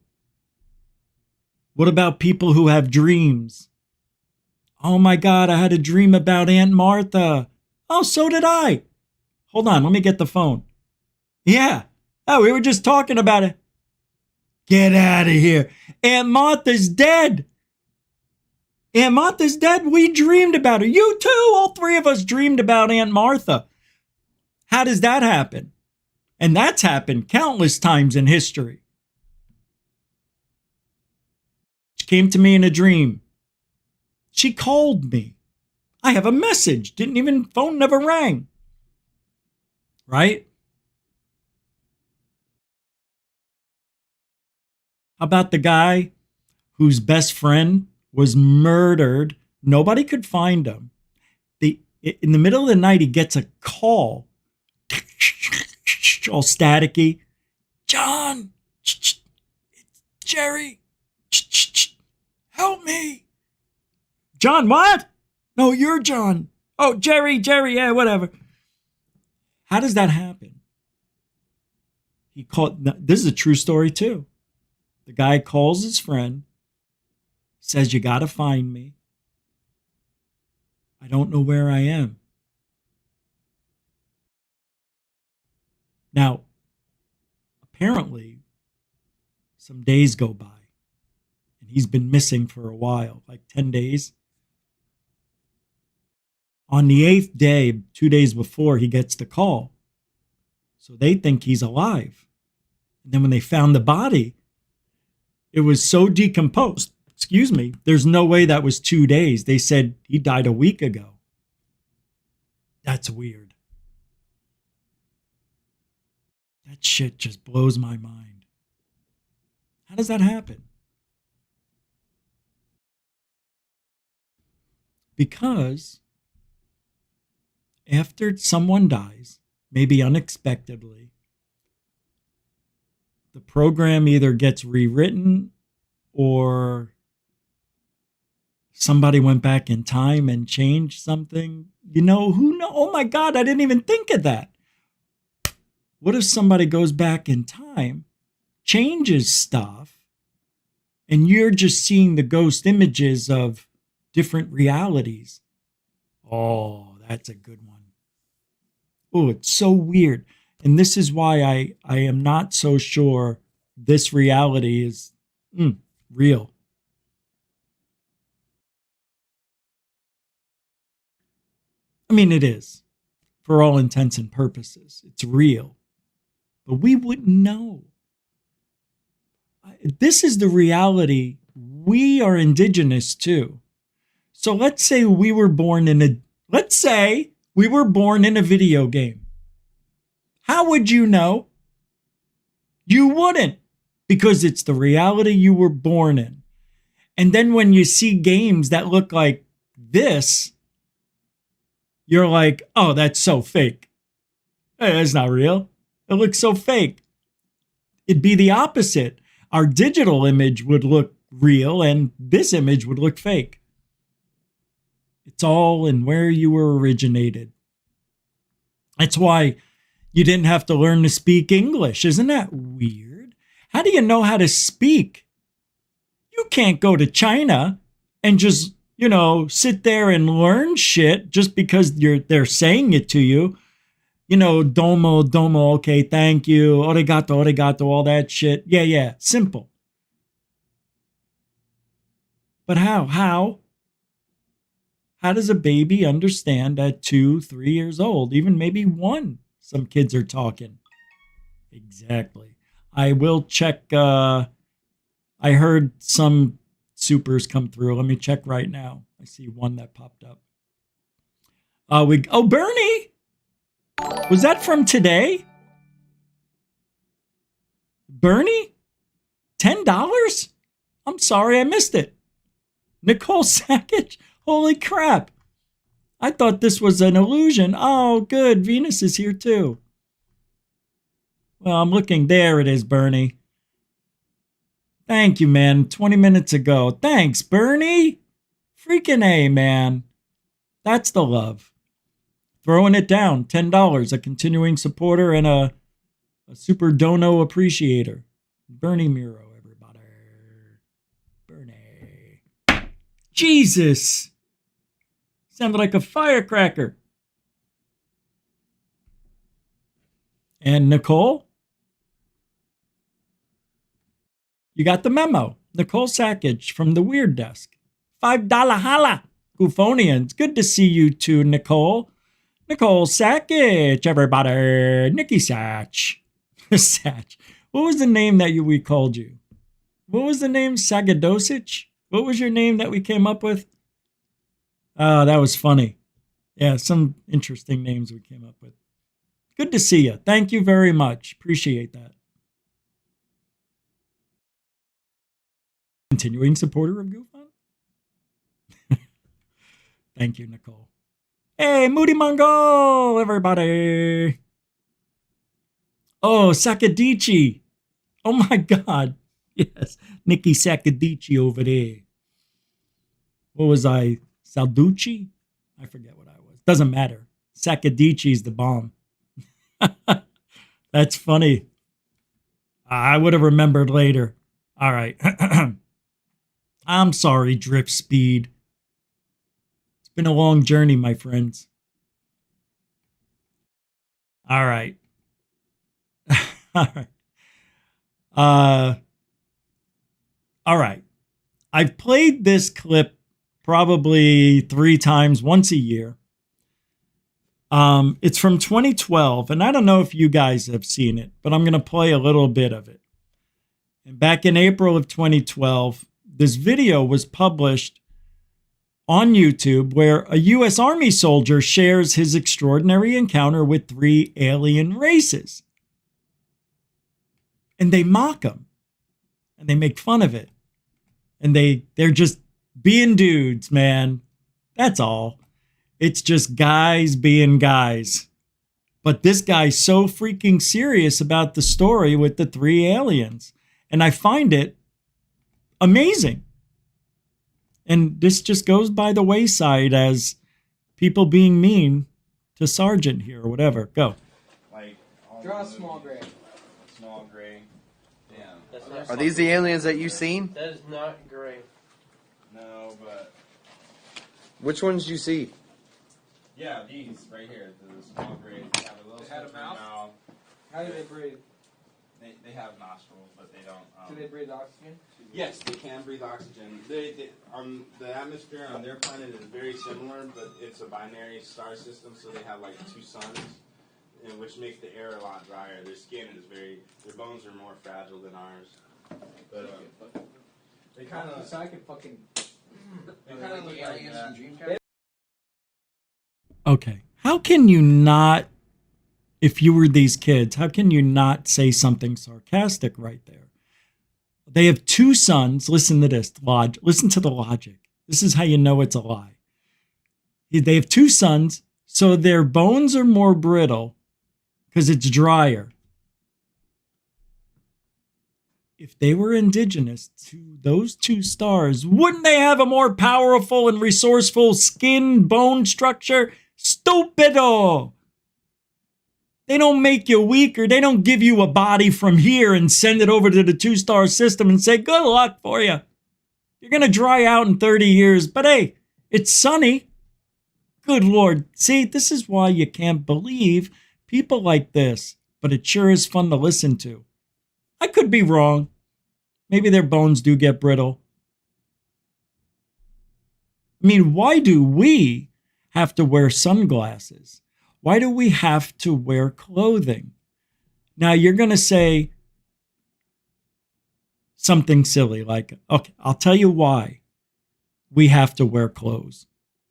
what about people who have dreams? Oh my God, I had a dream about Aunt Martha. Oh, so did I. Hold on, let me get the phone. Yeah. Oh, we were just talking about it. Get out of here. Aunt Martha's dead. Aunt Martha's dead. We dreamed about her. You too. All three of us dreamed about Aunt Martha. How does that happen? And that's happened countless times in history. came to me in a dream. She called me. I have a message. Phone never rang. Right? How about the guy whose best friend was murdered? Nobody could find him. In the middle of the night, he gets a call. All staticky. John, it's Jerry. Help me. John, what? No, you're John. Oh, Jerry, yeah, whatever. How does that happen? He called. This is a true story too. The guy calls his friend, says, you got to find me. I don't know where I am. Now, apparently, some days go by, and he's been missing for a while, like 10 days. On the 8th day, 2 days before, he gets the call. So they think he's alive. And then when they found the body, it was so decomposed. Excuse me. There's no way that was 2 days. They said he died a week ago. That's weird. That shit just blows my mind. How does that happen? Because after someone dies, maybe unexpectedly, the program either gets rewritten or somebody went back in time and changed something. You know, who knows? Oh my God, I didn't even think of that. What if somebody goes back in time, changes stuff, and you're just seeing the ghost images of different realities? Oh, that's a good one. Oh, it's so weird. And this is why I am not so sure this reality is real. I mean, it is. For all intents and purposes. It's real. But we wouldn't know. This is the reality. We are indigenous too. So let's say we were born in a video game. How would you know? You wouldn't, because it's the reality you were born in. And then when you see games that look like this, you're like, oh, that's so fake. Hey, that's not real. It looks so fake. It'd be the opposite. Our digital image would look real and this image would look fake. It's all in where you were originated. That's why you didn't have to learn to speak English. Isn't that weird? How do you know how to speak? You can't go to China and just, sit there and learn shit just because they're saying it to you. Domo, okay, thank you, arigato, all that shit. Yeah, simple. But how? How does a baby understand at 2, 3 years old? Even maybe 1. Some kids are talking. Exactly. I will check. I heard some supers come through. Let me check right now. I see one that popped up. Bernie! Was that from today? Bernie? $10? I'm sorry, I missed it. Nicole Sackage? Holy crap. I thought this was an illusion. Oh, good. Venus is here too. Well, I'm looking. There it is, Bernie. Thank you, man. 20 minutes ago. Thanks, Bernie. Freaking A, man. That's the love. Throwing it down. $10. A continuing supporter and a super dono appreciator. Bernie Muro, everybody. Bernie. Jesus. Sounded like a firecracker. And Nicole? You got the memo. Nicole Sackage from the Weird Desk. $5 holla. Gufonians. Good to see you too, Nicole. Nicole Sackage, everybody. Nikki Satch. Satch. What was the name that we called you? What was the name? Sagadosich? What was your name that we came up with? Oh, that was funny. Yeah, some interesting names we came up with. Good to see you. Thank you very much. Appreciate that. Continuing supporter of GUFON? Thank you, Nicole. Hey, Moody Mongol, everybody. Oh, Sakadici. Oh my God. Yes, Nikki Sakadici over there. What was I? Salducci? I forget what I was. Doesn't matter. Sakadici's the bomb. That's funny. I would have remembered later. All right. I'm sorry, Drip Speed. It's been a long journey, my friends. All right. All right. All right. I've played this clip probably 3 times, once a year. It's from 2012, and I don't know if you guys have seen it, but I'm going to play a little bit of it. And back in April of 2012, this video was published on YouTube where a U.S. Army soldier shares his extraordinary encounter with 3 alien races. And they mock him, and they make fun of it. And they're just being dudes, man. That's all. It's just guys being guys. But this guy's so freaking serious about the story with the 3 aliens. And I find it amazing. And this just goes by the wayside as people being mean to Sergeant here or whatever. Go. Like, draw a small gray. Small gray. Damn. Are these the aliens that you've seen? That is not gray. No, but... Which ones do you see? Yeah, these right here. The small grays. They have a little mouth. How do they breathe? They have nostrils, but they don't... Do they breathe oxygen? Yes, they can breathe oxygen. The atmosphere on their planet is very similar, but it's a binary star system, so they have like 2 suns, which makes the air a lot drier. Their skin is their bones are more fragile than ours. But they kind of... So I can fucking... They kind of look like that. Okay. How can you not, if you were these kids, how can you not say something sarcastic right there? They have 2 sons. Listen to this. Listen to the logic. This is how you know it's a lie. They have 2 sons, so their bones are more brittle because it's drier. If they were indigenous to those 2 stars, wouldn't they have a more powerful and resourceful skin bone structure? Stupido! They don't make you weaker. They don't give you a body from here and send it over to the 2-star system and say, good luck for you. You're going to dry out in 30 years, but hey, it's sunny. Good Lord. See, this is why you can't believe people like this, but it sure is fun to listen to. I could be wrong. Maybe their bones do get brittle. I mean, why do we have to wear sunglasses? Why do we have to wear clothing? Now, you're going to say something silly like, okay, I'll tell you why we have to wear clothes.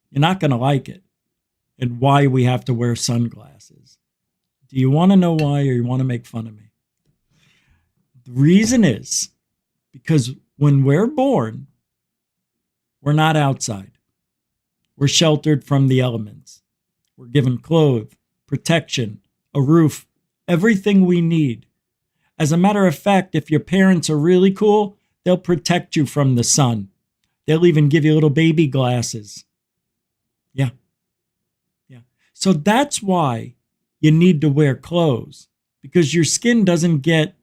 You're not going to like it. And why we have to wear sunglasses. Do you want to know why, or you want to make fun of me? The reason is because when we're born, we're not outside. We're sheltered from the elements. We're given clothes, protection, a roof, everything we need. As a matter of fact, if your parents are really cool, they'll protect you from the sun. They'll even give you little baby glasses. Yeah. So that's why you need to wear clothes, because your skin doesn't get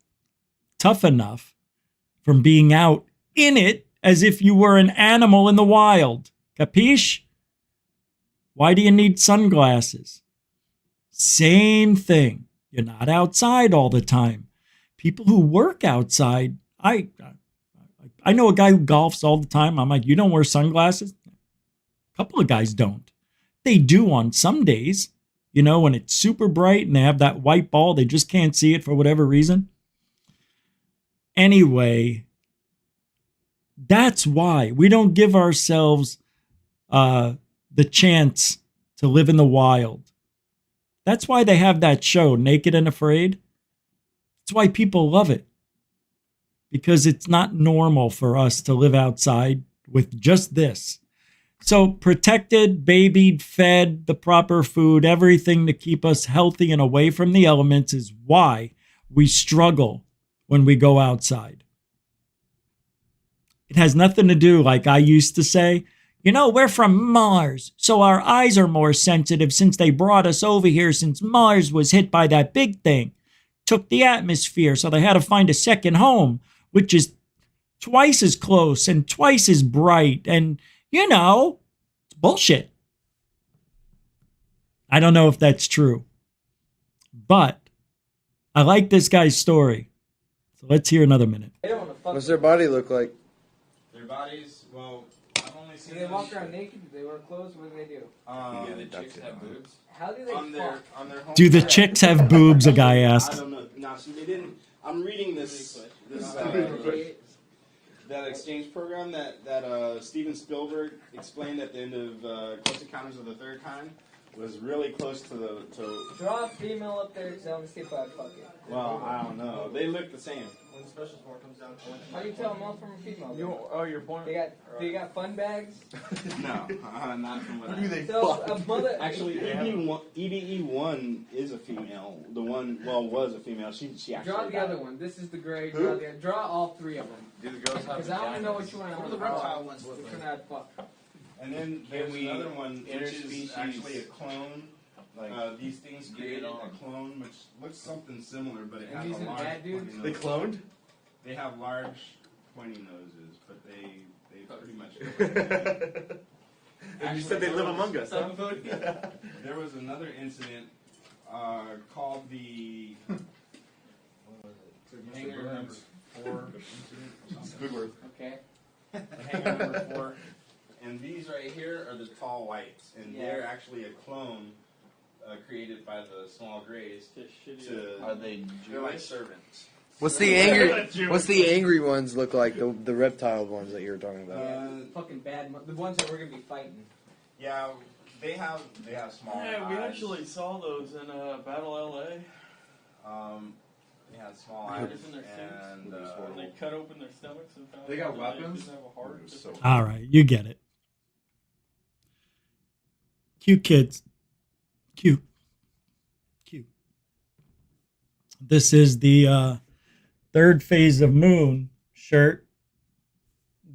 tough enough from being out in it as if you were an animal in the wild. Capiche? Why do you need sunglasses? Same thing. You're not outside all the time. People who work outside, I know a guy who golfs all the time. I'm like, you don't wear sunglasses? A couple of guys don't. They do on some days, when it's super bright and they have that white ball, they just can't see it for whatever reason. Anyway, That's why we don't give ourselves the chance to live in the wild. That's why they have that show, Naked and Afraid. That's why people love it. Because it's not normal for us to live outside with just this. So protected, babied, fed, the proper food, everything to keep us healthy and away from the elements is why we struggle when we go outside. It has nothing to do, like I used to say, we're from Mars, so our eyes are more sensitive since they brought us over here since Mars was hit by that big thing. Took the atmosphere, so they had to find a second home, which is twice as close and twice as bright. And, it's bullshit. I don't know if that's true. But I like this guy's story. So let's hear another minute. What's their body look like? Their bodies, well, I've only seen Do they walk around naked? Do they wear clothes? What do they do? The chicks have boobs. How do they on their home Do the page. chicks have boobs? A guy asked. I don't know. No, see, they didn't. I'm reading this that exchange program that Steven Spielberg explained at the end of Close Encounters of the Third Kind was really close to Draw a female up there, tell them to skip out. Fuck it. Well, I don't know. They look the same. When the special sport comes down, how do you tell a male from a female? Your point. They got fun bags. No, not from what Who they fuck? Actually, EVE1 is a female. The one, was a female. She actually Draw the other one. This is the gray. Draw all three of them. Do the girls have? Because I want to know which one I want. The reptile ones look which like? one I'd fuck. And then there's another one which is actually a clone. These things created a clone which looks something similar, but it has a large pointy nose. They cloned? They have large pointy noses, but they pretty much. And you said they live among us, huh? There was another incident called the Hangar number 4 incident. Good word. Okay. The Hangar number 4. And these right here are the tall whites, and they're actually a clone created by the small grays. Are they They're like servants. What's the angry ones look like? The reptile ones that you were talking about. Yeah, fucking bad. The ones that we're gonna be fighting. Yeah, they have small eyes. Yeah, we actually saw those in Battle LA. They had small eyes, and they cut open their stomachs and found They got out weapons? They didn't have a heart. All right, you get it. Cute kids. Cute. This is the third phase of Moon shirt.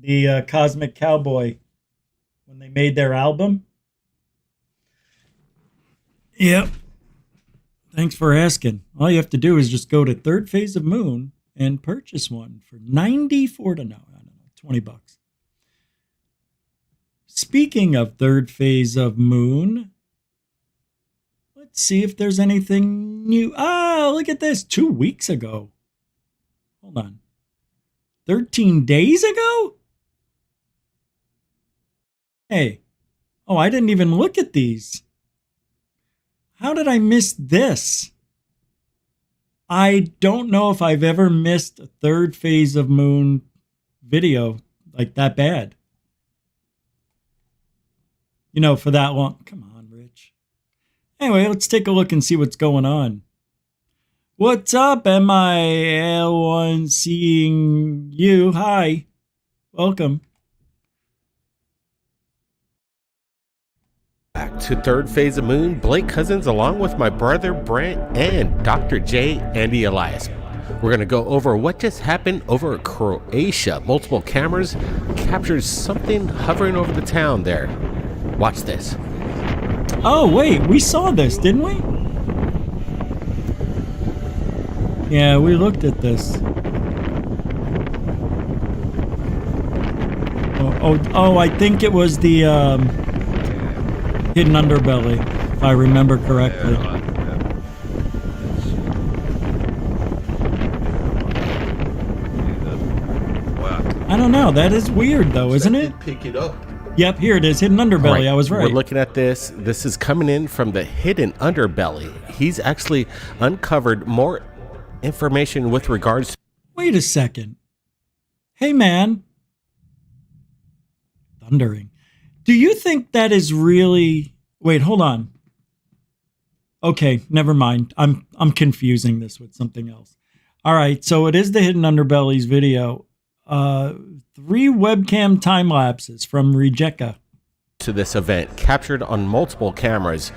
The Cosmic Cowboy. When they made their album. Yep. Thanks for asking. All you have to do is just go to Third Phase of Moon and purchase one for $20. Speaking of Third Phase of Moon, let's see if there's anything new. Ah, look at this. 2 weeks ago. Hold on. 13 days ago? Hey. Oh, I didn't even look at these. How did I miss this? I don't know if I've ever missed a Third Phase of Moon video like that bad. For that long. Come on, Rich. Anyway, let's take a look and see what's going on. What's up, MIL1 seeing you? Hi. Welcome. Back to Third Phase of Moon, Blake Cousins, along with my brother Brent and Dr. J. Andy Elias. We're going to go over what just happened over Croatia. Multiple cameras captured something hovering over the town there. Watch this. Oh, wait, we saw this, didn't we? Yeah, we looked at this. Oh, I think it was the hidden underbelly, if I remember correctly. I don't know. That is weird, though, isn't it? Pick it up. Yep, here it is. Hidden underbelly. Right, I was right. We're looking at this. This is coming in from the hidden underbelly. He's actually uncovered more information with regards to... Wait a second. Hey, man. thundering. Do you think that is really... Wait, hold on. Okay, never mind. I'm confusing this with something else. All right, so it is the Hidden Underbellies video. 3 webcam time lapses from Rijeka. To this event, captured on multiple cameras.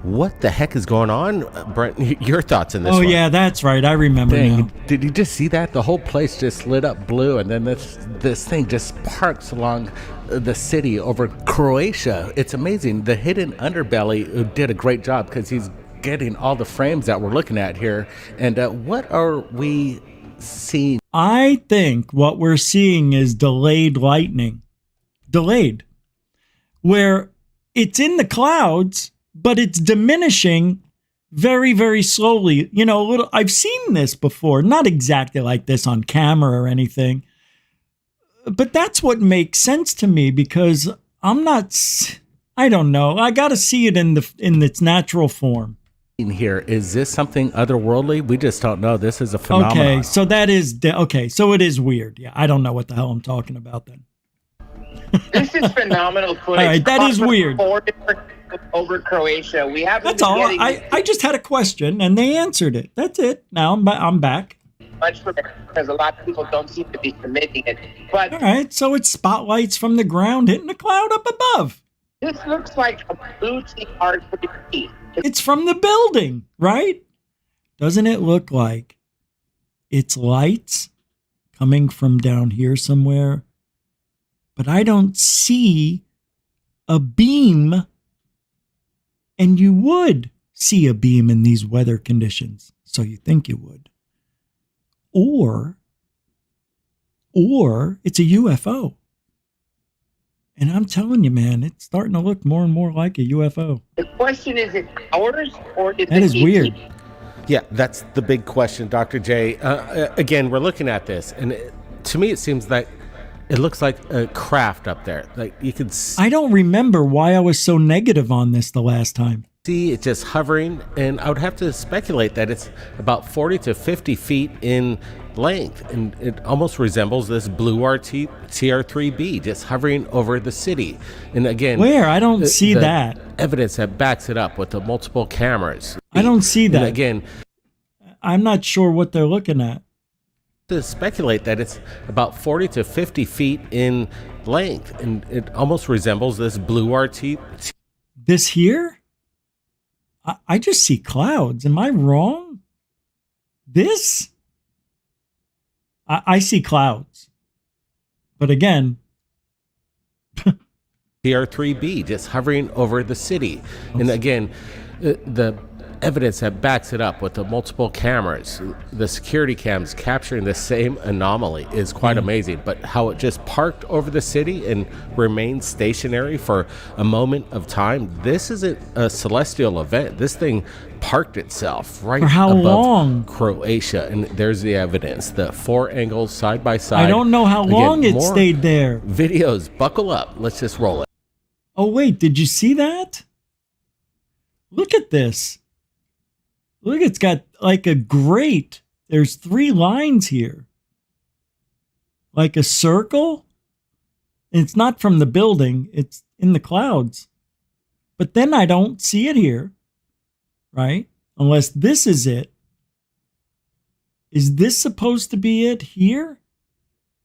What the heck is going on? Brent, your thoughts on this one? Oh, yeah, that's right. I remember now. Did you just see that? The whole place just lit up blue, and then this thing just parks along the city over Croatia. It's amazing. The Hidden Underbelly did a great job because he's getting all the frames that we're looking at here. And what are we seeing? I think what we're seeing is delayed lightning. Delayed. Where it's in the clouds, but it's diminishing very, very slowly. You know, I've seen this before, not exactly like this on camera or anything, but that's what makes sense to me because I don't know. I got to see it in its natural form. Here, is this something otherworldly? We just don't know. This is a phenomenon. Okay, so that is so it is weird. Yeah, I don't know what the hell I'm talking about then. This is phenomenal footage. All right, that is weird. 4 different over Croatia. We haven't. That's all. I just had a question and they answered it. That's it. Now I'm back. Much for it because a lot of people don't seem to be submitting it. But all right, so it's spotlights from the ground hitting a cloud up above. This looks like a blue TR-3. It's from the building, right? Doesn't it look like it's lights coming from down here somewhere? But I don't see a beam. And you would see a beam in these weather conditions. So you think you would. Or it's a UFO. And I'm telling you, man, it's starting to look more and more like a UFO. The question is it ours or is that is weird. Yeah, that's the big question, Dr. J. Again, we're looking at this, and to me, it seems like it looks like a craft up there. Like you could. I don't remember why I was so negative on this the last time. See it just hovering, and I would have to speculate that it's about 40 to 50 feet in length, and it almost resembles this blue TR-3B just hovering over the city. And again, where? I don't see that evidence that backs it up with the multiple cameras. I don't see that. And again, I'm not sure what they're looking at. To speculate that it's about 40 to 50 feet in length, and it almost resembles this blue RT. This here? I just see clouds. Am I wrong? This? I see clouds. But again... TR-3B just hovering over the city. And again, the evidence that backs it up with the multiple cameras, the security cams capturing the same anomaly is quite amazing. But how it just parked over the city and remained stationary for a moment of time, this isn't a celestial event. This thing parked itself right above long? Croatia, and there's the evidence, the 4 angles side by side. I don't know how long it stayed there. Videos, buckle up. Let's just roll it. Oh, wait, did you see that? Look at this. Look, it's got like a grate. There's 3 lines here. Like a circle. And it's not from the building. It's in the clouds. But then I don't see it here. Right? Unless this is it. Is this supposed to be it here?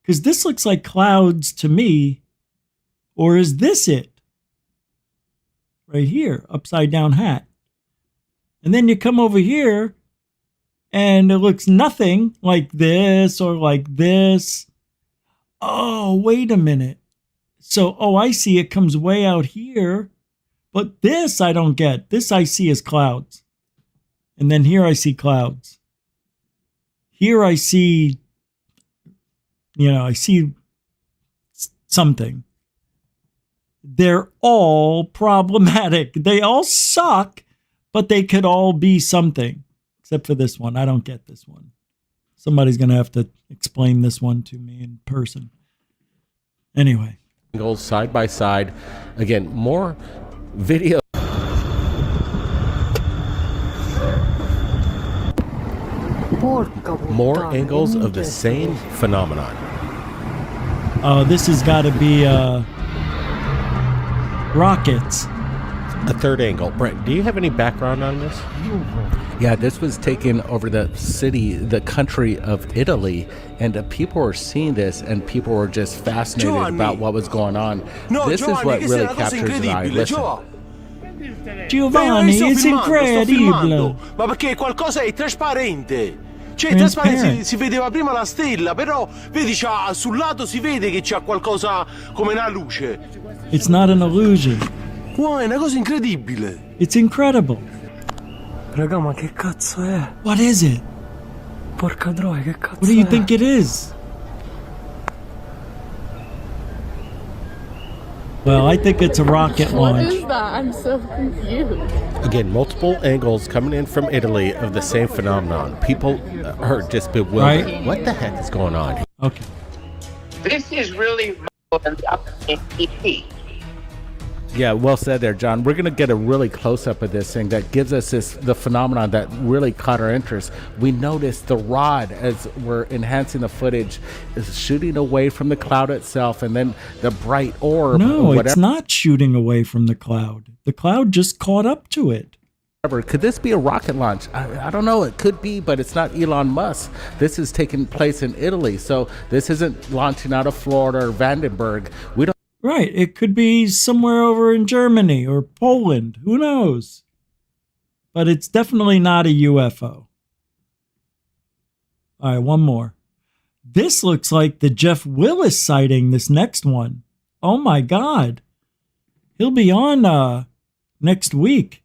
Because this looks like clouds to me. Or is this it? Right here. Upside down hat. And then you come over here and it looks nothing like this or like this. Oh, wait a minute. So, I see it comes way out here. But this I don't get. This I see as clouds. And then here I see clouds. Here I see, I see something. They're all problematic. They all suck. But they could all be something, except for this one. I don't get this one. Somebody's going to have to explain this one to me in person. Anyway. Angles side by side. Again, more video. More angles of the same phenomenon. Oh, this has got to be rockets. A third angle. Brent, do you have any background on this? Yeah, this was taken over the country of Italy, and people were seeing this, and people were just fascinated about what was going on. This is what really captures the eye. Listen. Giovanni, it's incredible. Ma perché qualcosa è trasparente. Cioè, trasparente si vedeva prima la stella, però vedi sul lato si vede che c'ha qualcosa come una luce. It's not an illusion. Wow, è una cosa incredibile. It's incredible. Raga, ma che cazzo è? What is it? Porca troia, che cazzo è? What do you think it is? Well, I think it's a rocket launch. What is that? I'm so confused. Again, multiple angles coming in from Italy of the same phenomenon. People are just bewildered. Right? What the heck is going on? Okay. This is really up in EP. Yeah, well said there, John. We're going to get a really close-up of this thing that gives us the phenomenon that really caught our interest. We noticed the rod, as we're enhancing the footage, is shooting away from the cloud itself, and then the bright orb. No, it's not shooting away from the cloud. The cloud just caught up to it. Could this be a rocket launch? I don't know. It could be, but it's not Elon Musk. This is taking place in Italy, so this isn't launching out of Florida or Vandenberg. We don't. Right. It could be somewhere over in Germany or Poland. Who knows? But it's definitely not a UFO. All right, one more. This looks like the Jeff Willis sighting, this next one. Oh my God. He'll be on next week.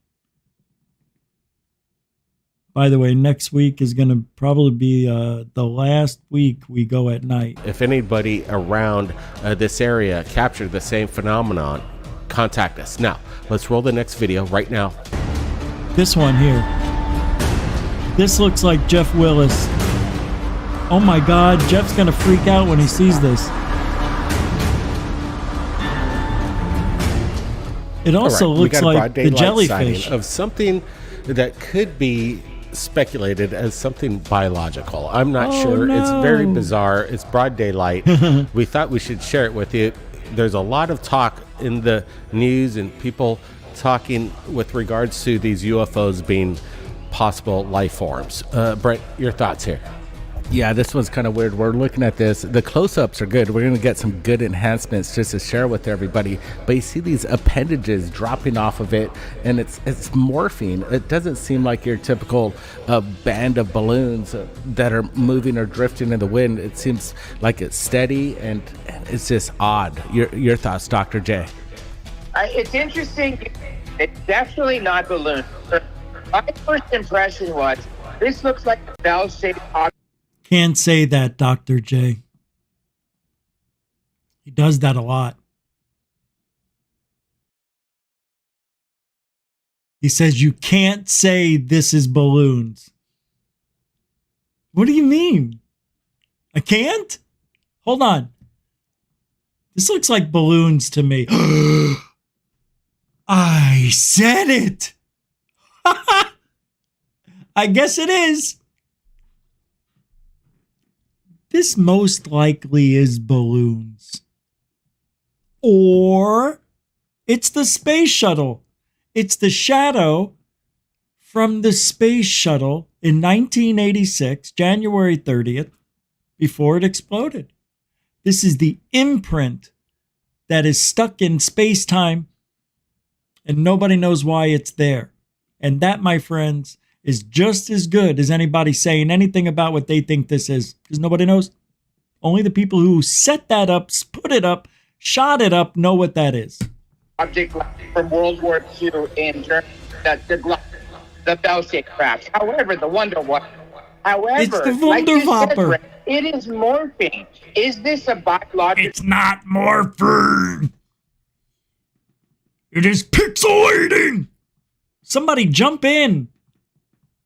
By the way, next week is going to probably be the last week we go at night. If anybody around this area captured the same phenomenon, contact us. Now, let's roll the next video right now. This one here. This looks like Jeff Willis. Oh my God, Jeff's going to freak out when he sees this. It also looks like the jellyfish of something that could be speculated as something biological. I'm not sure. No. It's very bizarre. It's broad daylight. We thought we should share it with you. There's a lot of talk in the news and people talking with regards to these UFOs being possible life forms. Brent, your thoughts here? Yeah, this one's kind of weird. We're looking at this. The close-ups are good. We're going to get some good enhancements just to share with everybody. But you see these appendages dropping off of it, and it's morphing. It doesn't seem like your typical band of balloons that are moving or drifting in the wind. It seems like it's steady, and it's just odd. Your thoughts, Dr. J? It's interesting. It's definitely not balloon. My first impression was this looks like a bell-shaped object. Can't say that, Dr. J. He does that a lot. He says you can't say this is balloons. What do you mean? I can't? Hold on. This looks like balloons to me. I said it. I guess it is. This most likely is balloons. Or it's the space shuttle. It's the shadow from the space shuttle in 1986, January 30th, before it exploded. This is the imprint that is stuck in space-time, and nobody knows why it's there. And that, my friends, is just as good as anybody saying anything about what they think this is, because nobody knows. Only the people who set that up, put it up, shot it up, know what that is. Object from World War II in Germany, the bell-shaped craft. However, the Wonder Woman. However, it's the like you said, Wunderwaffe. Rick, it is morphing. Is this a biological? It's not morphing. It is pixelating. Somebody jump in.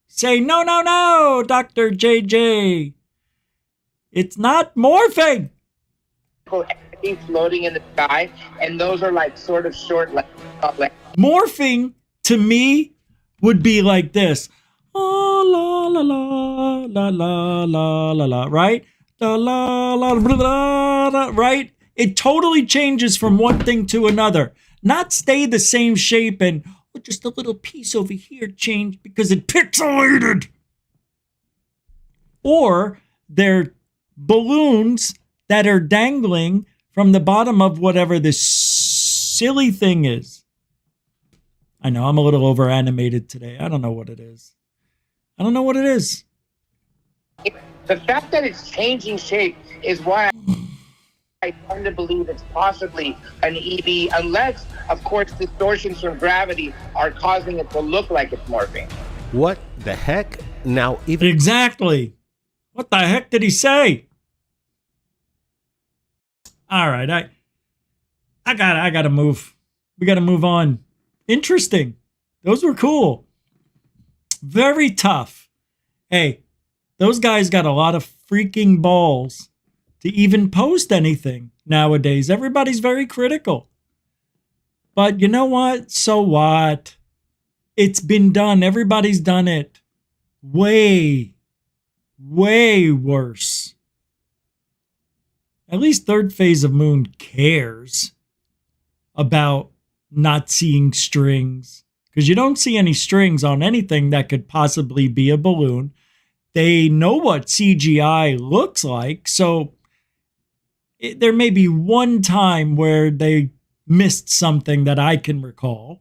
Say, no, Dr. JJ. It's not morphing. Floating in the sky, and those are like sort of short. Morphing to me would be like this. Oh, la la la la la la la la, right? La la la la la, right? It totally changes from one thing to another. Not stay the same shape and just a little piece over here changed because it pixelated. Or they're balloons that are dangling from the bottom of whatever this silly thing is. I know I'm a little over animated today. I don't know what it is. I don't know what it is. The fact that it's changing shape is why I tend to believe it's possibly an EV, unless, of course, distortions from gravity are causing it to look like it's morphing. What the heck? Now, even exactly. What the heck did he say? All right, I gotta move. We gotta move on. Interesting. Those were cool. Very tough. Hey, those guys got a lot of freaking balls to even post anything nowadays. Everybody's very critical. But you know what? So what? It's been done. Everybody's done it. Way worse. At least third phase of moon cares about not seeing strings, because you don't see any strings on anything that could possibly be a balloon. They know what CGI looks like, so there may be one time where they missed something that I can recall.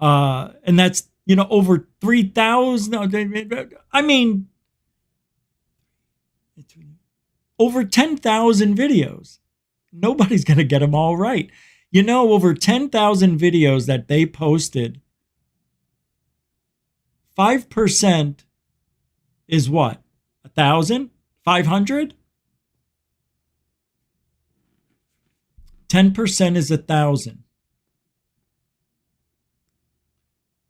And that's, over 3,000. I mean, over 10,000 videos. Nobody's going to get them all right. Over 10,000 videos that they posted, 5% is what? 1,000? 500? 10% is 1,000.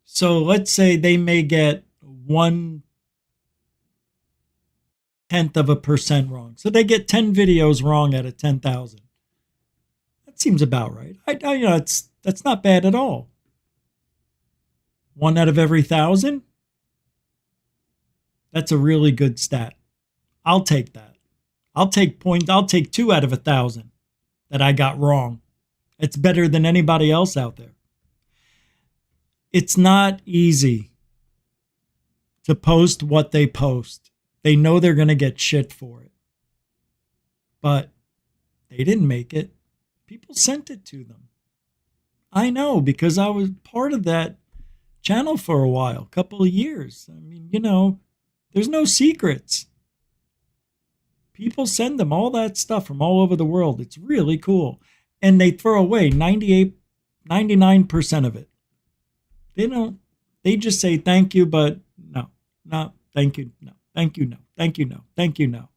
So let's say they may get 0.1% wrong. So they get 10 videos wrong out of 10,000. That seems about right. That's not bad at all. 1 out of every 1,000? That's a really good stat. I'll take that. I'll take 2 out of 1,000 that I got wrong. It's better than anybody else out there. It's not easy to post what they post. They know they're going to get shit for it. But they didn't make it. People sent it to them. I know, because I was part of that channel for a while, a couple of years. I mean, there's no secrets. People send them all that stuff from all over the world. It's really cool. And they throw away 99% of it. They just say thank you, but no, thank you, no, thank you, no, thank you, no, thank you, no.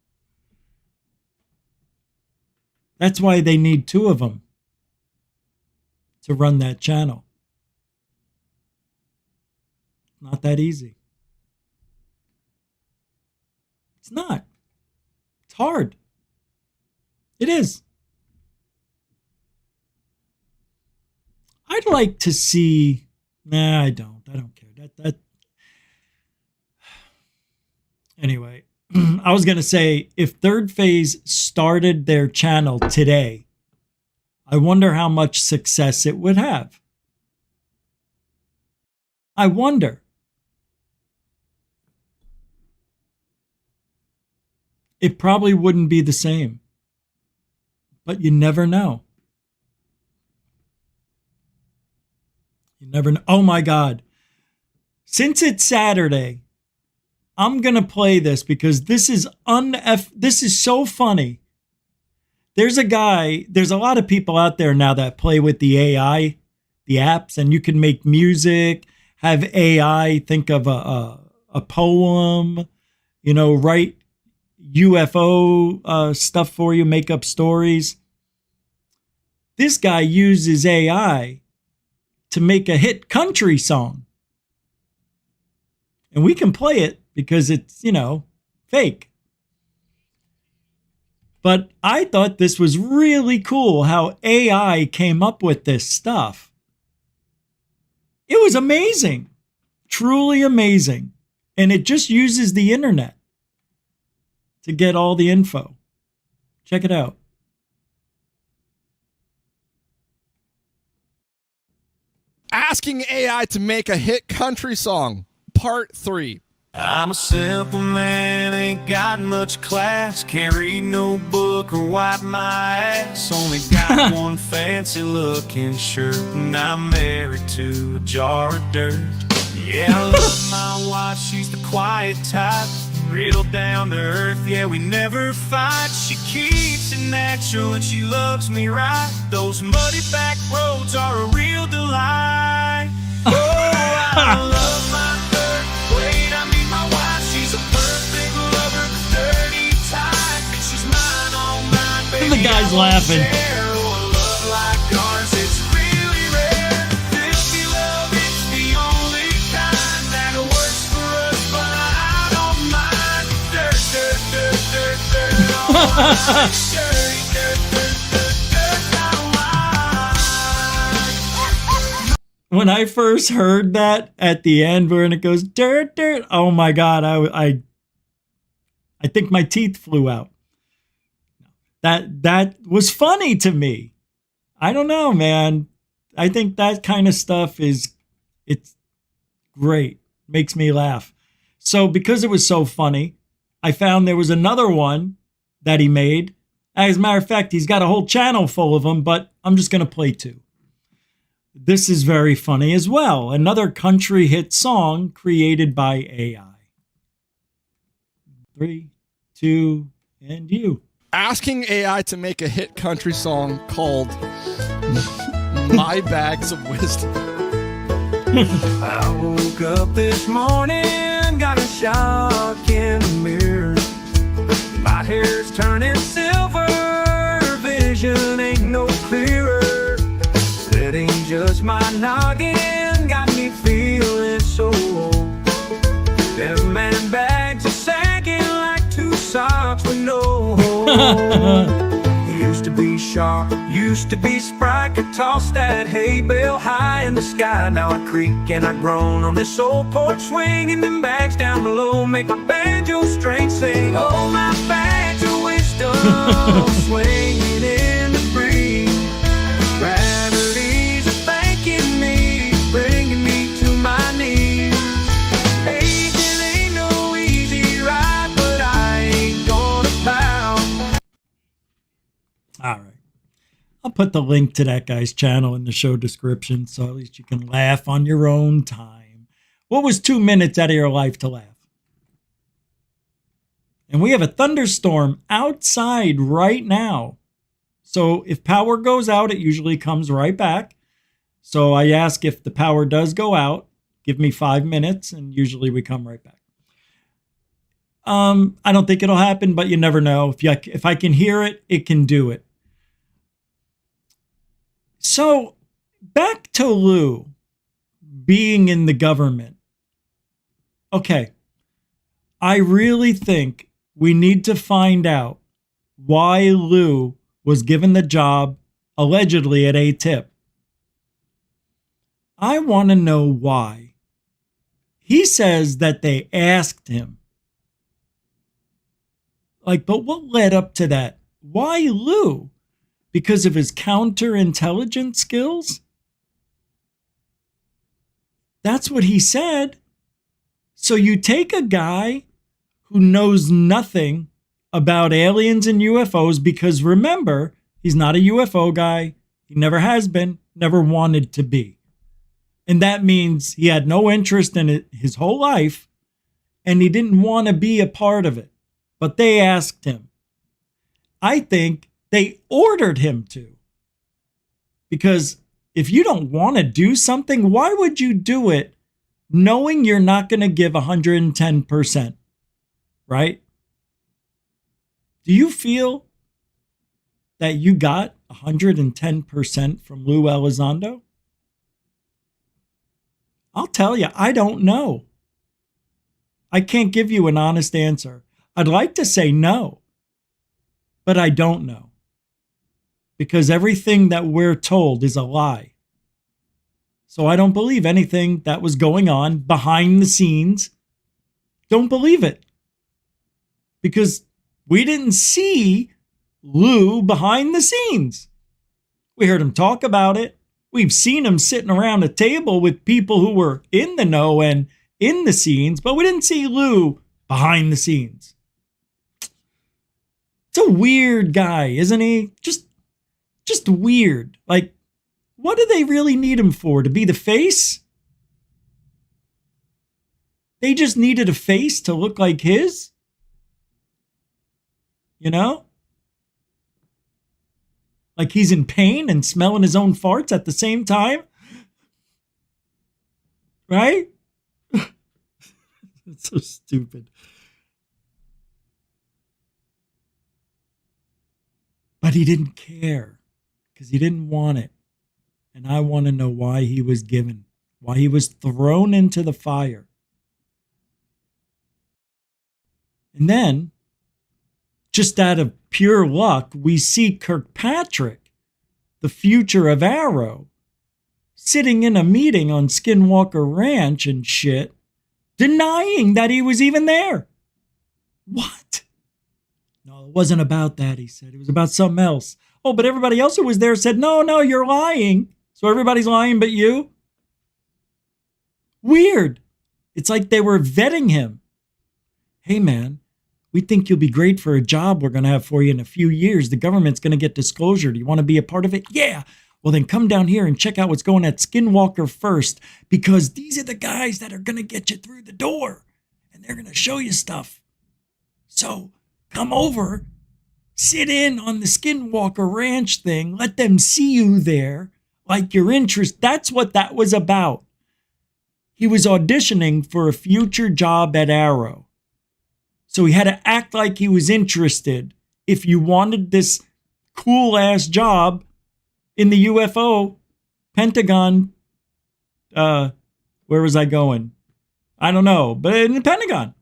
That's why they need 2 of them to run that channel. Not that easy. It's not. It's hard. It is. I'd like to see. Nah, I don't care. That. Anyway, I was going to say, if Third Phase started their channel today, I wonder how much success it would have. I wonder. It probably wouldn't be the same. But you never know. You never know. Oh my God. Since it's Saturday, I'm going to play this because this is so funny. There's a lot of people out there now that play with the AI, the apps, and you can make music, have AI think of a poem, write UFO stuff for you, make up stories. This guy uses AI to make a hit country song. And we can play it because it's, fake. But I thought this was really cool how AI came up with this stuff. It was amazing. Truly amazing. And it just uses the internet to get all the info. Check it out. Asking AI to make a hit country song, part 3. I'm a simple man, ain't got much class. Can't read no book or wipe my ass. Only got one fancy looking shirt, and I'm married to a jar of dirt. Yeah, I love my wife, she's the quiet type, real down to earth, yeah, we never fight. She keeps it natural and she loves me right. Those muddy back roads are a real delight. Oh, I love my dirt. Wait, I mean my wife, she's a perfect lover, dirty type. She's mine, all mine, baby. The guy's laughing. When I first heard that at the end when it goes dirt dirt, oh my god, I think my teeth flew out. That was funny to me. I don't know, man. I think that kind of stuff it's great. Makes me laugh. So because it was so funny, I found there was another one that he made. As a matter of fact, he's got a whole channel full of them, but I'm just going to play 2. This is very funny as well. Another country hit song created by AI. 3, 2, and you. Asking AI to make a hit country song called My Bags of Wisdom. I woke up this morning, got a shock in the mirror. My hair's turning silver, vision ain't no clearer. That ain't just my noggin, got me feeling so old. Them man bags are sagging like 2 socks with no hole. Used to be sharp, used to be spry, could toss that hay bale high in the sky. Now I creak and I groan on this old porch swing, and them bags down below make my banjo strings sing. Oh, my bags of wisdom, swinging in the breeze. Gravity's thanking me, bringing me to my knees. Hey, it ain't no easy ride, but I ain't gonna pout. All right. I'll put the link to that guy's channel in the show description so at least you can laugh on your own time. What was 2 minutes out of your life to laugh? And we have a thunderstorm outside right now. So if power goes out, it usually comes right back. So I ask if the power does go out, give me 5 minutes, and usually we come right back. I don't think it'll happen, but you never know. If I can hear it, it can do it. So back to Lou being in the government. Okay. I really think we need to find out why Lou was given the job allegedly at ATIP. I want to know why. He says that they asked him. But what led up to that? Why Lou? Because of his counterintelligence skills? That's what he said. So you take a guy who knows nothing about aliens and UFOs, because remember, he's not a UFO guy. He never has been, never wanted to be. And that means he had no interest in it his whole life, and he didn't want to be a part of it. But they asked him. I think they ordered him to. Because if you don't want to do something, why would you do it knowing you're not going to give 110%? Right? Do you feel that you got 110% from Lou Elizondo? I'll tell you, I don't know. I can't give you an honest answer. I'd like to say no, but I don't know. Because everything that we're told is a lie. So I don't believe anything that was going on behind the scenes. Don't believe it. Because we didn't see Lou behind the scenes. We heard him talk about it. We've seen him sitting around a table with people who were in the know and in the scenes, but we didn't see Lou behind the scenes. It's a weird guy, isn't he? Just weird. Like, what do they really need him for? To be the face? They just needed a face to look like his? You know? Like he's in pain and smelling his own farts at the same time? Right? It's so stupid. But he didn't care because he didn't want it. And I want to know why he was given, why he was thrown into the fire. And then, just out of pure luck, we see Kirkpatrick, the future of Arrow, sitting in a meeting on Skinwalker Ranch and shit, denying that he was even there. What? No, it wasn't about that, he said. It was about something else. Oh, but everybody else who was there said, no, you're lying. So everybody's lying but you? Weird. It's like they were vetting him. Hey, man, we think you'll be great for a job we're going to have for you in a few years. The government's going to get disclosure. Do you want to be a part of it? Yeah. Well, then come down here and check out what's going at Skinwalker first, because these are the guys that are going to get you through the door, and they're going to show you stuff. So come over, sit in on the Skinwalker Ranch thing, let them see you there, like your interest. That's what that was about. He was auditioning for a future job at Arrow. So he had to act like he was interested if you wanted this cool-ass job in the UFO Pentagon. Where was I going? I don't know, but in the Pentagon.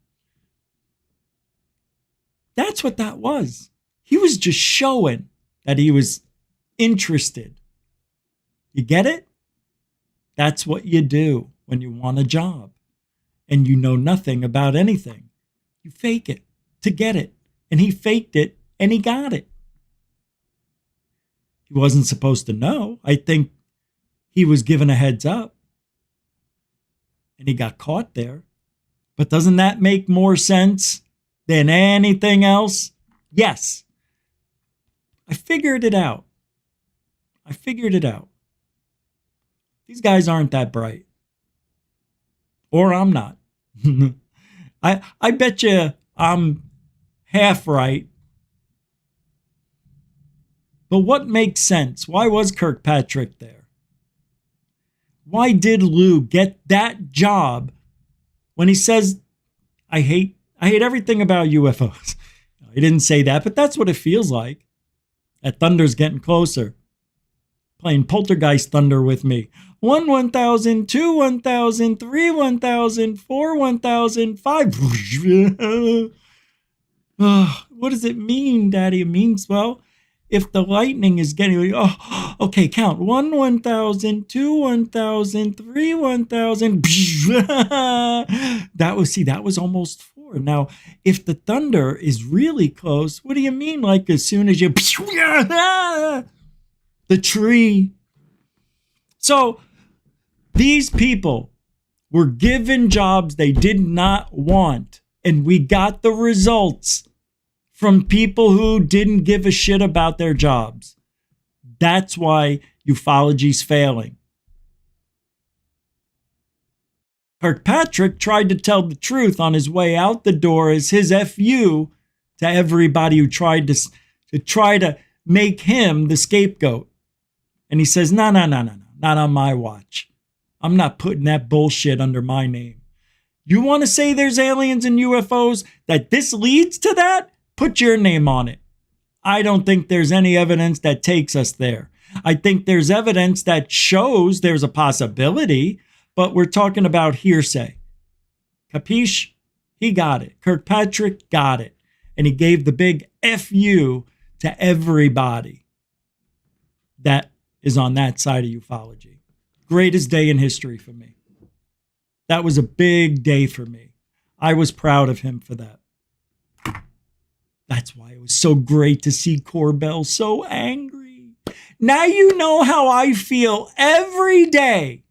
That's what that was. He was just showing that he was interested. You get it? That's what you do when you want a job and you know nothing about anything. You fake it to get it. And he faked it and he got it. He wasn't supposed to know. I think he was given a heads up and he got caught there. But doesn't that make more sense than anything else? Yes. I figured it out. These guys aren't that bright. Or I'm not. I bet you I'm half right. But what makes sense? Why was Kirkpatrick there? Why did Lou get that job when he says, I hate everything about UFOs? He didn't say that, but that's what it feels like. That thunder's getting closer. Playing poltergeist thunder with me. 1, 1,000, 2, 1,000, 3, 1,000, 4, 1,000, 5. What does it mean, Daddy? It means, well, if the lightning is getting, okay, count. 1, 1,000, 2, 1,000, 3, 1,000. That was almost 4. Now, if the thunder is really close, what do you mean? Like as soon as you, the tree. So these people were given jobs they did not want, and we got the results from people who didn't give a shit about their jobs. That's why ufology's failing. Kirkpatrick tried to tell the truth on his way out the door as his FU to everybody who tried to make him the scapegoat. And he says, no, not on my watch. I'm not putting that bullshit under my name. You want to say there's aliens and UFOs, that this leads to that? Put your name on it. I don't think there's any evidence that takes us there. I think there's evidence that shows there's a possibility, but we're talking about hearsay. Capiche? He got it. Kirkpatrick got it. And he gave the big FU to everybody that is on that side of ufology. Greatest day in history for me. That was a big day for me. I was proud of him for that. That's why it was so great to see Corbell so angry. Now you know how I feel every day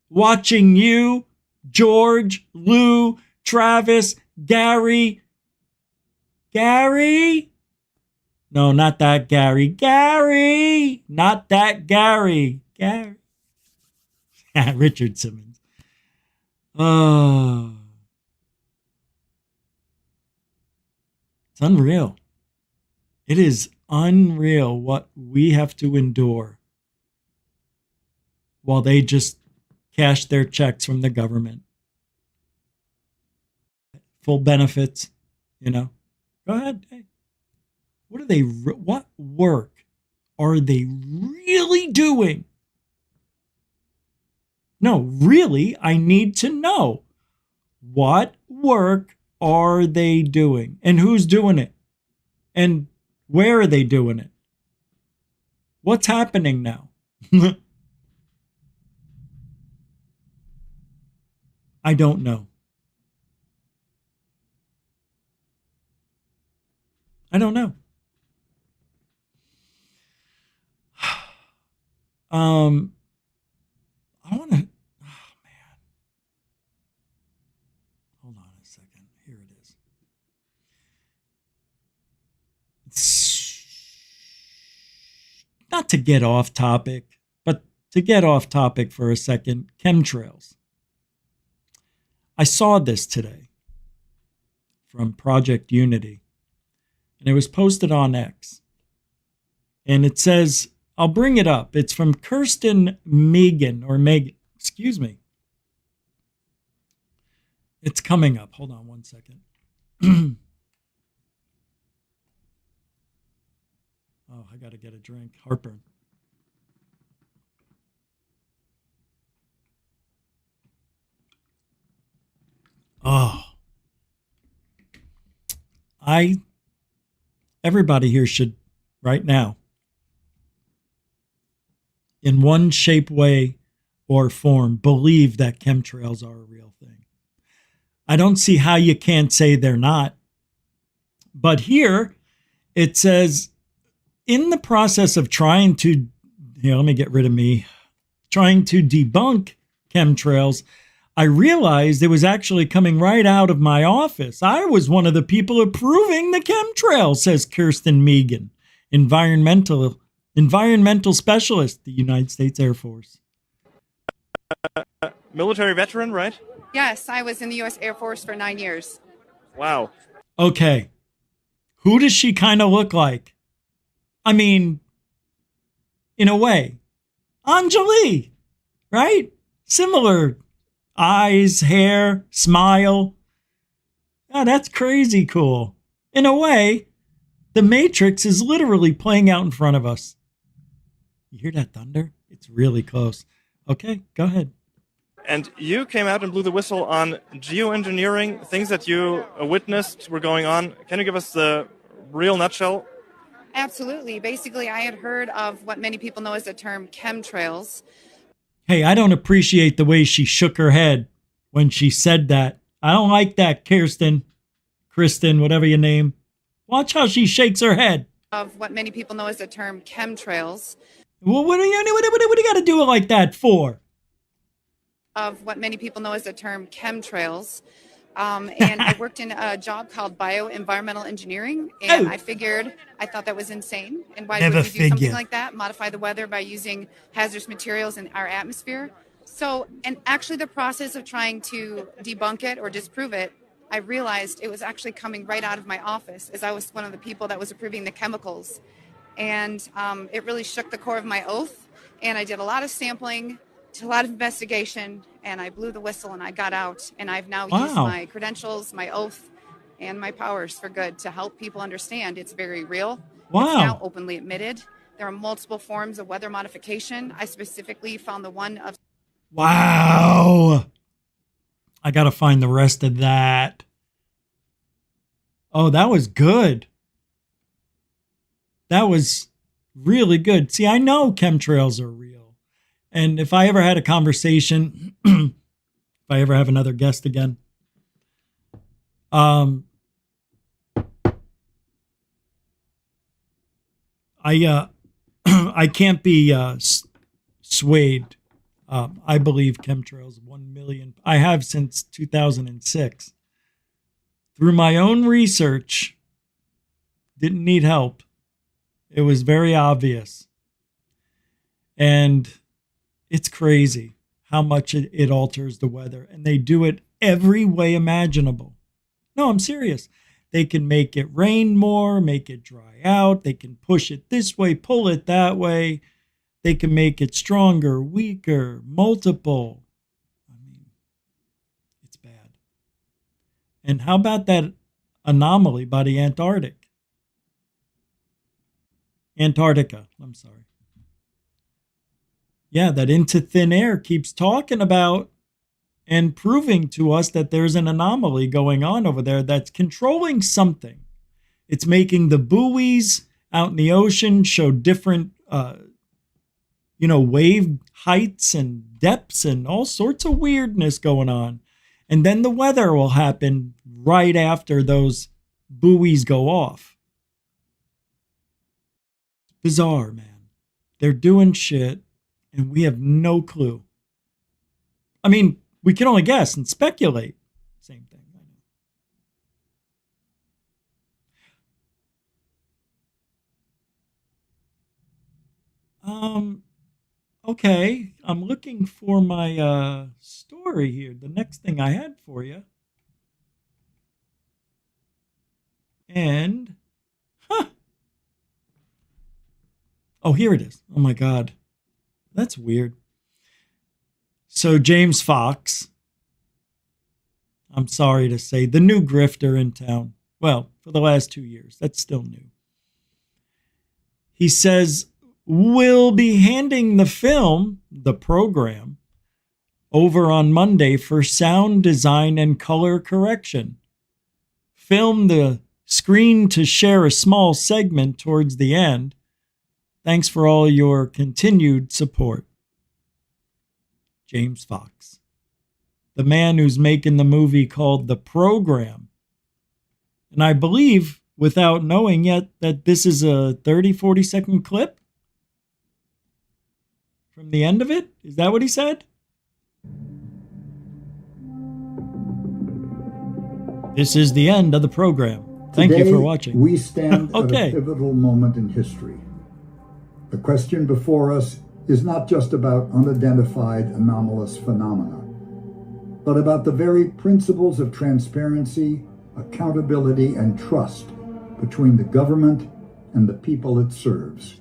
watching you, George, Lou, Travis, Gary. No, not that Gary. Not that Gary. Richard Simmons. Oh. It's unreal. It is unreal what we have to endure while they just cash their checks from the government. Full benefits, Go ahead. Hey. What work are they really doing? No, really, I need to know. What work are they doing? And who's doing it? And where are they doing it? What's happening now? I don't know. I don't know. I want to. Oh man. Hold on a second. Here it is. It's not to get off topic, but to get off topic for a second. Chemtrails. I saw this today from Project Unity, and it was posted on X. And it says, I'll bring it up. It's from Kirsten Megan. Excuse me. It's coming up. Hold on one second. Oh, I got to get a drink. Heartburn. Oh. Everybody here should, right now, in one shape, way, or form, believe that chemtrails are a real thing. I don't see how you can't say they're not. But here, it says, in the process of trying to, let me get rid of me, trying to debunk chemtrails, I realized it was actually coming right out of my office. I was one of the people approving the chemtrails, says Kirsten Megan, environmental specialist, the United States Air Force. Military veteran, right? Yes, I was in the U.S. Air Force for 9 years. Wow. Okay. Who does she kind of look like? I mean, in a way, Anjali, right? Similar eyes, hair, smile. Oh, that's crazy cool. In a way, the Matrix is literally playing out in front of us. You hear that thunder? It's really close. Okay, go ahead. And you came out and blew the whistle on geoengineering, things that you witnessed were going on. Can you give us the real nutshell? Absolutely. Basically, I had heard of what many people know as the term chemtrails. Hey, I don't appreciate the way she shook her head when she said that. I don't like that, Kristen, whatever your name. Watch how she shakes her head. Of what many people know as the term chemtrails. Well, what do you got to do it like that for? Of what many people know as the term chemtrails. And I worked in a job called bioenvironmental engineering, and I thought that was insane. And why would we do something like that? Modify the weather by using hazardous materials in our atmosphere. So, and actually the process of trying to debunk it or disprove it, I realized it was actually coming right out of my office, as I was one of the people that was approving the chemicals. And it really shook the core of my oath. And I did a lot of sampling, a lot of investigation, and I blew the whistle and I got out. And I've now used my credentials, my oath, and my powers for good to help people understand it's very real. Wow. It's now openly admitted. There are multiple forms of weather modification. I specifically found the one of... Wow. I got to find the rest of that. Oh, that was good. That was really good. See, I know chemtrails are real. And if I ever had a conversation, if I ever have another guest again, I I can't be swayed. I believe chemtrails 1 million. I have since 2006. Through my own research, didn't need help. It was very obvious. And it's crazy how much it alters the weather. And they do it every way imaginable. No, I'm serious. They can make it rain more, make it dry out. They can push it this way, pull it that way. They can make it stronger, weaker, multiple. I mean, it's bad. And how about that anomaly by the Antarctica, I'm sorry. Yeah, that Into Thin Air keeps talking about and proving to us that there's an anomaly going on over there that's controlling something. It's making the buoys out in the ocean show different, wave heights and depths and all sorts of weirdness going on. And then the weather will happen right after those buoys go off. Bizarre, man. They're doing shit, and we have no clue. I mean, we can only guess and speculate. Same thing. Okay, I'm looking for my story here. The next thing I had for you. And, oh, here it is. Oh my God. That's weird. So James Fox, I'm sorry to say, the new grifter in town. Well, for the last 2 years. That's still new. He says, we'll be handing the film, the program, over on Monday for sound design and color correction. Film the screen to share a small segment towards the end. Thanks for all your continued support. James Fox, the man who's making the movie called The Program. And I believe, without knowing yet, that this is a 30-40 second clip from the end of it. Is that what he said? This is the end of the program. Thank you for watching. We stand okay. at a pivotal moment in history. The question before us is not just about unidentified anomalous phenomena, but about the very principles of transparency, accountability, and trust between the government and the people it serves.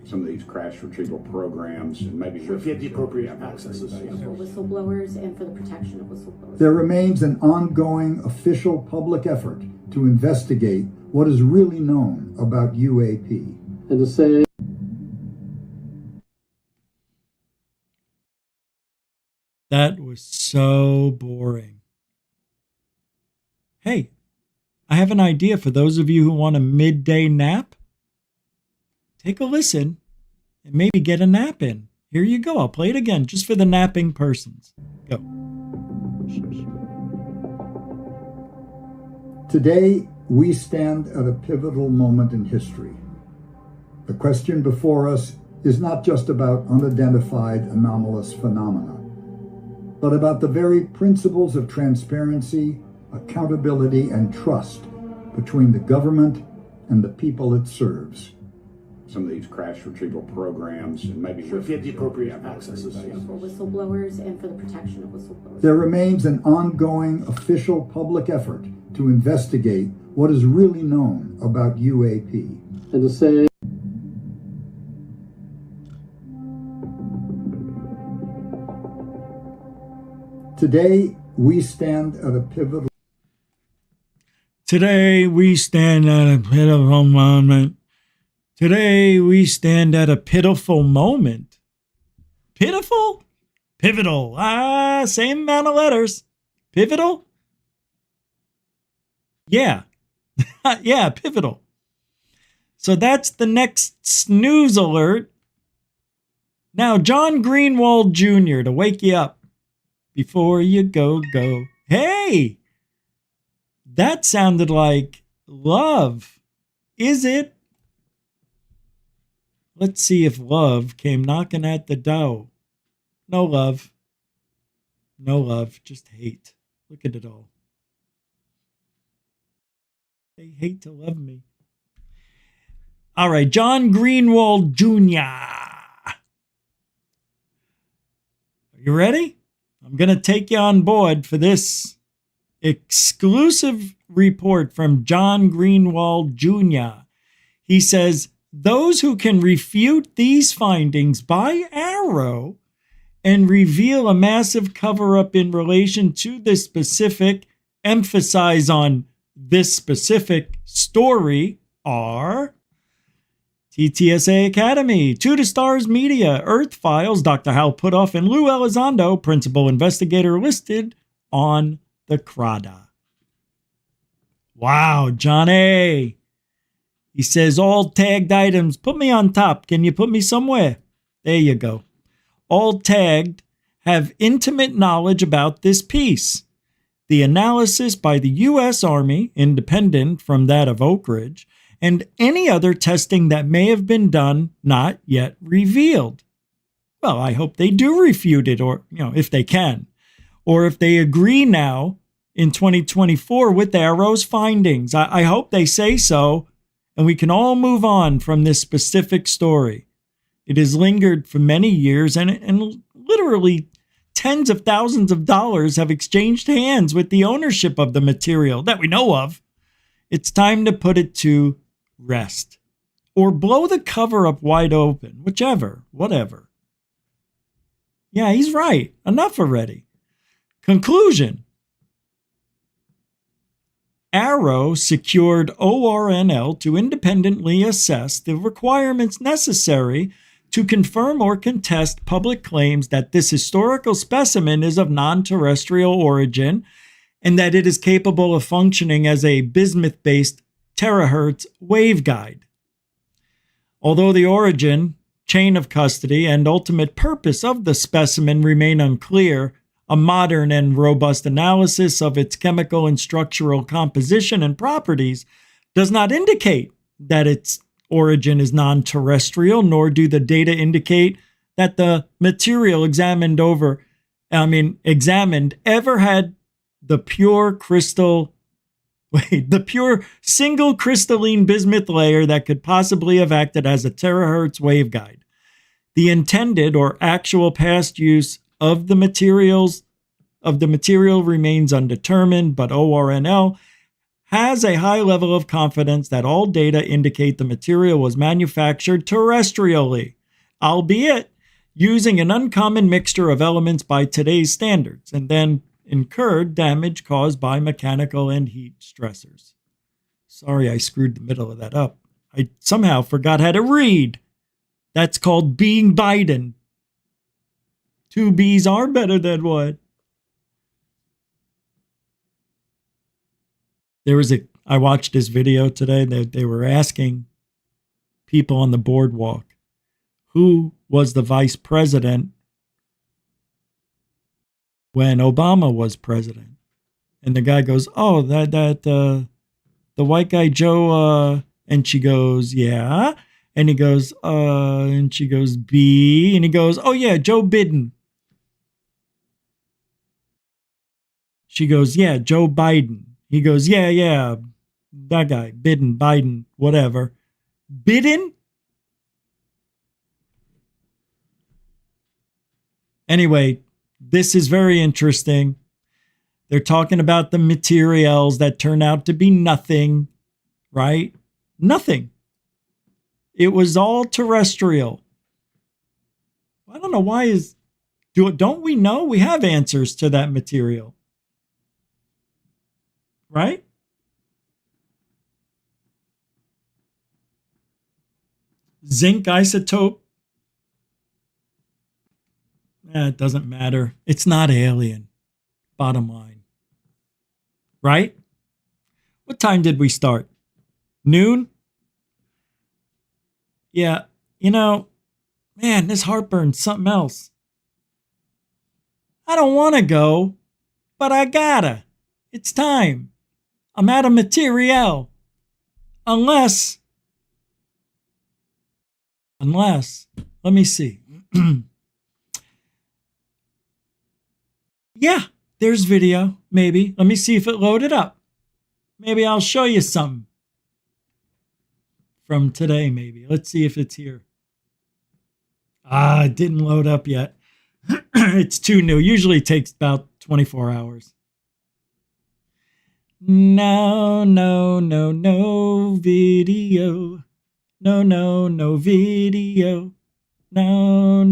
Some of these crash retrieval programs, maybe if you had the appropriate accesses. For whistleblowers and for the protection of whistleblowers. There remains an ongoing official public effort to investigate what is really known about UAP. And to say that was so boring. Hey, I have an idea for those of you who want a midday nap. Take a listen and maybe get a nap in. Here you go. I'll play it again just for the napping persons. Go. Today, we stand at a pivotal moment in history. The question before us is not just about unidentified anomalous phenomena, but about the very principles of transparency, accountability, and trust between the government and the people it serves. Some of these crash retrieval programs, maybe if you had the appropriate accesses. For whistleblowers and for the protection of whistleblowers. There remains an ongoing official public effort to investigate what is really known about UAP. And to say today, we stand at a pivotal... Today, we stand at a pivotal moment. Today, we stand at a pitiful moment. Pitiful? Pivotal. Same amount of letters. Pivotal? Yeah. Yeah, pivotal. So that's the next snooze alert. Now, John Greenwald Jr., to wake you up before you go. Hey! That sounded like love. Is it? Let's see if love came knocking at the door. No love. No love, just hate. Look at it all. They hate to love me. All right, John Greenwald Jr. You ready? I'm going to take you on board for this exclusive report from John Greenwald Jr. He says, those who can refute these findings by arrow and reveal a massive cover-up in relation to this specific, emphasize on this specific story are TTSA Academy, Two to Stars Media, Earth Files, Dr. Hal Puthoff, and Lou Elizondo, principal investigator listed on the CRADA. Wow, John A. He says, all tagged items, put me on top. Can you put me somewhere? There you go. All tagged have intimate knowledge about this piece. The analysis by the U.S. Army, independent from that of Oak Ridge, and any other testing that may have been done, not yet revealed. Well, I hope they do refute it, or, if they can. Or if they agree now in 2024 with Arrow's findings. I hope they say so, and we can all move on from this specific story. It has lingered for many years, and literally tens of thousands of dollars have exchanged hands with the ownership of the material that we know of. It's time to put it to rest. Or blow the cover up wide open, whichever, whatever. Yeah, he's right. Enough already. Conclusion. Arrow secured ORNL to independently assess the requirements necessary to confirm or contest public claims that this historical specimen is of non-terrestrial origin and that it is capable of functioning as a bismuth-based terahertz waveguide. Although the origin, chain of custody, and ultimate purpose of the specimen remain unclear, a modern and robust analysis of its chemical and structural composition and properties does not indicate that its origin is non-terrestrial, nor do the data indicate that the material examined ever had the pure single crystalline bismuth layer that could possibly have acted as a terahertz waveguide. The intended or actual past use of the material remains undetermined, but ORNL has a high level of confidence that all data indicate the material was manufactured terrestrially, albeit using an uncommon mixture of elements by today's standards, and then incurred damage caused by mechanical and heat stressors. Sorry, I screwed the middle of that up. I somehow forgot how to read. That's called being Biden. Two B's are better than one. I watched this video today that they were asking people on the boardwalk who was the vice president when Obama was president. And the guy goes, oh, the white guy, Joe, and she goes, yeah. And he goes, and she goes, B. And he goes, oh, yeah, Joe Biden. She goes, yeah, Joe Biden. He goes, yeah, that guy, Biden, whatever. Biden? Anyway, this is very interesting. They're talking about the materials that turn out to be nothing, right? Nothing. It was all terrestrial. I don't know why don't we know? We have answers to that material. Right? Zinc isotope. It doesn't matter. It's not alien. Bottom line. Right? What time did we start? Noon? Yeah, man, this heartburn's something else. I don't want to go, but I gotta. It's time. I'm out of material. Unless Unless, let me see. Yeah, there's video, maybe. Let me see if it loaded up. Maybe I'll show you something from today, maybe. Let's see if it's here. It didn't load up yet. It's too new. Usually takes about 24 hours. No video. No video. No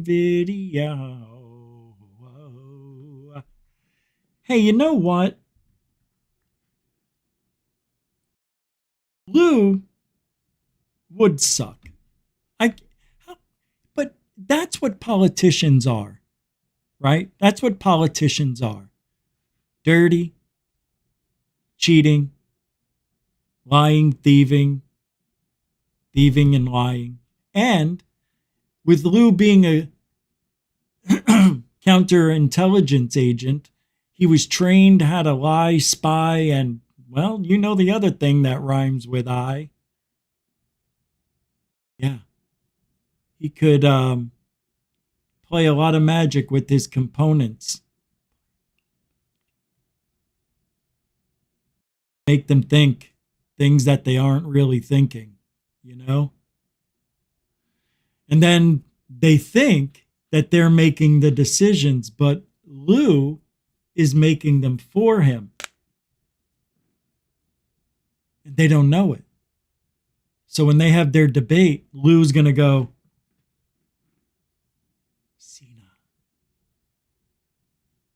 video. Hey, you know what? Lou would suck. But that's what politicians are, right? That's what politicians are. Dirty, cheating, lying, thieving and lying. And with Lou being a counterintelligence agent, he was trained how to lie, spy, and, well, you know the other thing that rhymes with I. Yeah. He could play a lot of magic with his components. Make them think things that they aren't really thinking, you know? And then they think that they're making the decisions, but Lou is making them for him. And they don't know it. So when they have their debate, Lou's going to go, Cena.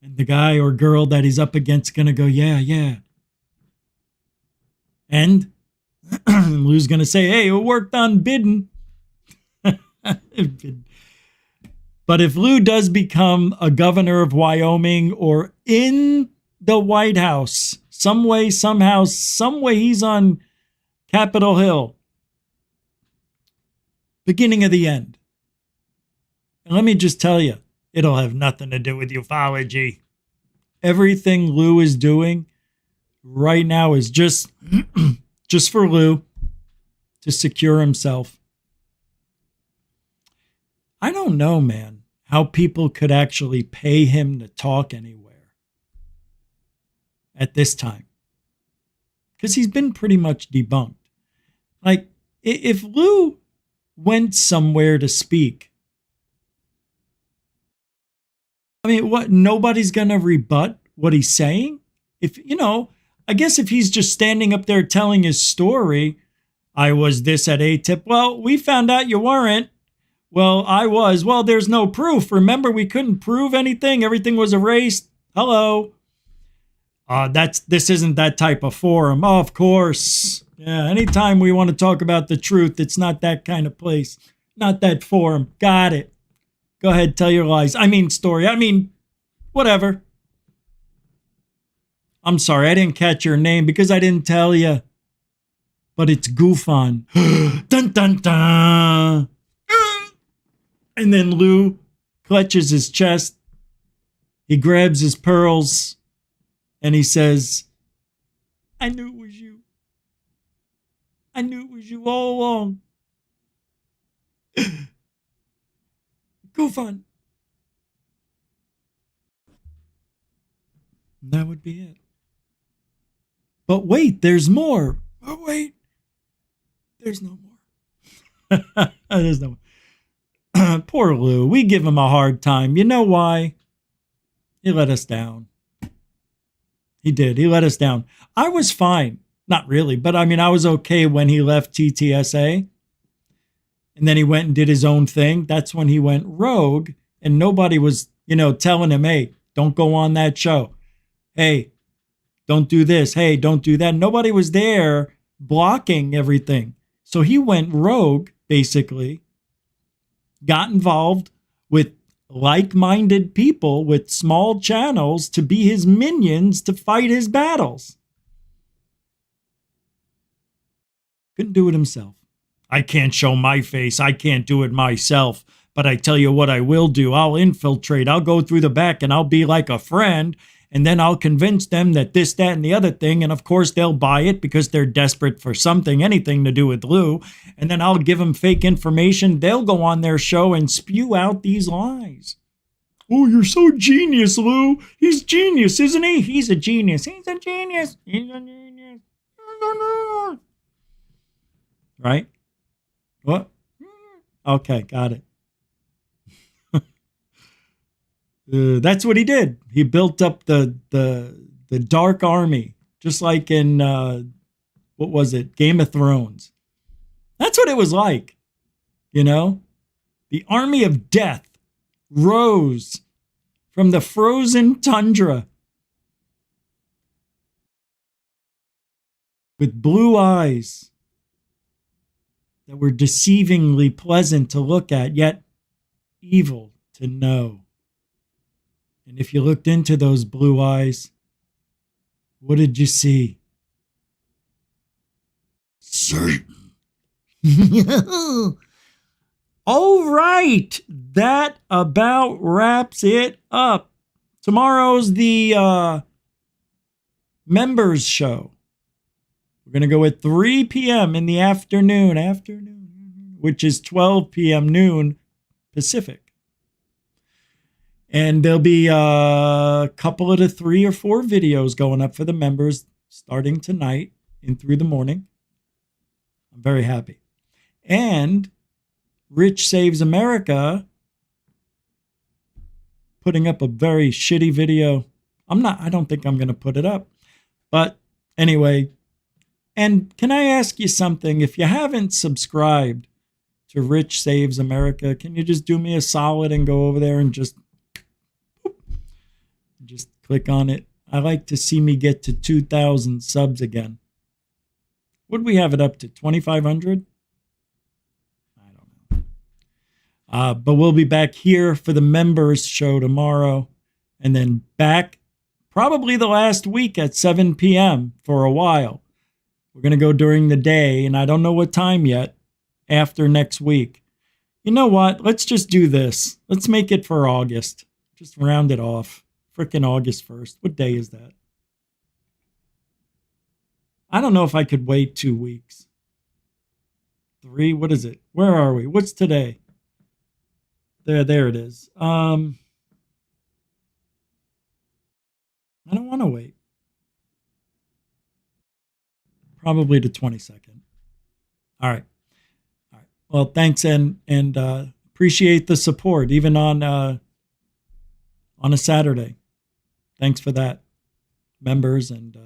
And the guy or girl that he's up against going to go, yeah. And Lou's going to say, hey, it worked on Biden. But if Lou does become a governor of Wyoming or in the White House, some way he's on Capitol Hill, beginning of the end. And let me just tell you, it'll have nothing to do with ufology. Everything Lou is doing right now is just for Lou to secure himself. I don't know, man, how people could actually pay him to talk anywhere at this time. Because he's been pretty much debunked. Like, if Lou went somewhere to speak, I mean, what, nobody's going to rebut what he's saying? If, you know, I guess if he's just standing up there telling his story, I was this at ATIP. Well, we found out you weren't. Well, I was. Well, there's no proof. Remember, we couldn't prove anything. Everything was erased. Hello. This isn't that type of forum. Oh, of course. Yeah, anytime we want to talk about the truth, it's not that kind of place. Not that forum. Got it. Go ahead, tell your lies. Story. Whatever. I'm sorry, I didn't catch your name because I didn't tell you. But it's GUFON. Dun, dun, dun. And then Lou clutches his chest. He grabs his pearls. And he says, I knew it was you. I knew it was you all along. GUFON. That would be it. But wait, there's more. Oh, wait. There's no more. There's no more. Poor Lou. We give him a hard time. You know why? He let us down. He did. He let us down. I was fine. Not really, but I was okay when he left TTSA. And then he went and did his own thing. That's when he went rogue. And nobody was, telling him, hey, don't go on that show. Hey, don't do this. Hey, don't do that. Nobody was there blocking everything. So he went rogue, basically. Got involved with like-minded people with small channels to be his minions to fight his battles. Couldn't do it himself. I can't show my face. I can't do it myself. But I tell you what I will do. I'll infiltrate. I'll go through the back and I'll be like a friend. And then I'll convince them that this, that, and the other thing. And of course, they'll buy it because they're desperate for something, anything to do with Lou. And then I'll give them fake information. They'll go on their show and spew out these lies. Oh, you're so genius, Lou. He's genius, isn't he? He's a genius. He's a genius. He's a genius. Right? What? Okay, got it. That's what he did. He built up the dark army, just like in what was it, Game of Thrones. That's what it was like, you know. The army of death rose from the frozen tundra with blue eyes that were deceivingly pleasant to look at, yet evil to know. And if you looked into those blue eyes, what did you see? Satan. All right. That about wraps it up. Tomorrow's the members show. We're going to go at 3 p.m. in the afternoon, which is 12 p.m. noon Pacific. And there'll be a couple of the 3 or 4 videos going up for the members starting tonight and through the morning. I'm very happy. And Rich Saves America putting up a very shitty video. I don't think I'm going to put it up. But anyway, and can I ask you something? If you haven't subscribed to Rich Saves America, can you just do me a solid and go over there and just click on it? I like to see me get to 2,000 subs again. Would we have it up to 2,500? I don't know. But we'll be back here for the members show tomorrow. And then back probably the last week at 7 p.m. for a while. We're going to go during the day, and I don't know what time yet, after next week. You know what? Let's just do this. Let's make it for August. Just round it off. Frickin' August 1st. What day is that? I don't know if I could wait 2 weeks. 3, what is it? Where are we? What's today? There it is. I don't want to wait. Probably the 22nd. All right. Well, thanks and appreciate the support, even on a Saturday. Thanks for that, members. And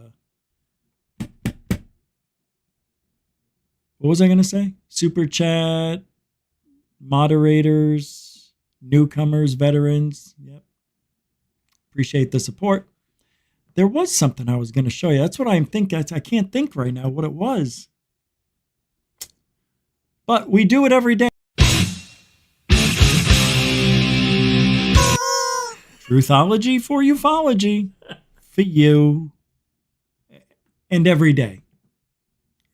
what was I going to say? Super chat, moderators, newcomers, veterans. Yep. Appreciate the support. There was something I was going to show you. That's what I'm thinking. I can't think right now what it was. But we do it every day. Truthology for ufology. For you. And every day.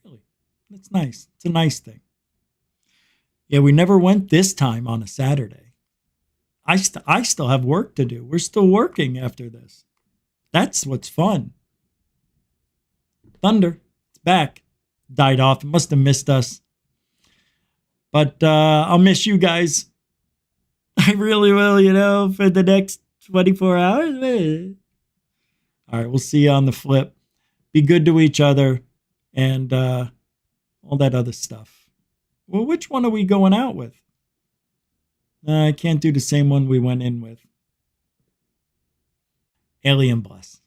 Really. That's nice. It's a nice thing. Yeah, we never went this time on a Saturday. I still have work to do. We're still working after this. That's what's fun. Thunder. It's back. Died off. It must have missed us. But I'll miss you guys. I really will, for the next 24 hours. All right, we'll see you on the flip. Be good to each other and all that other stuff. Well, which one are we going out with? I can't do the same one we went in with. Alien bless.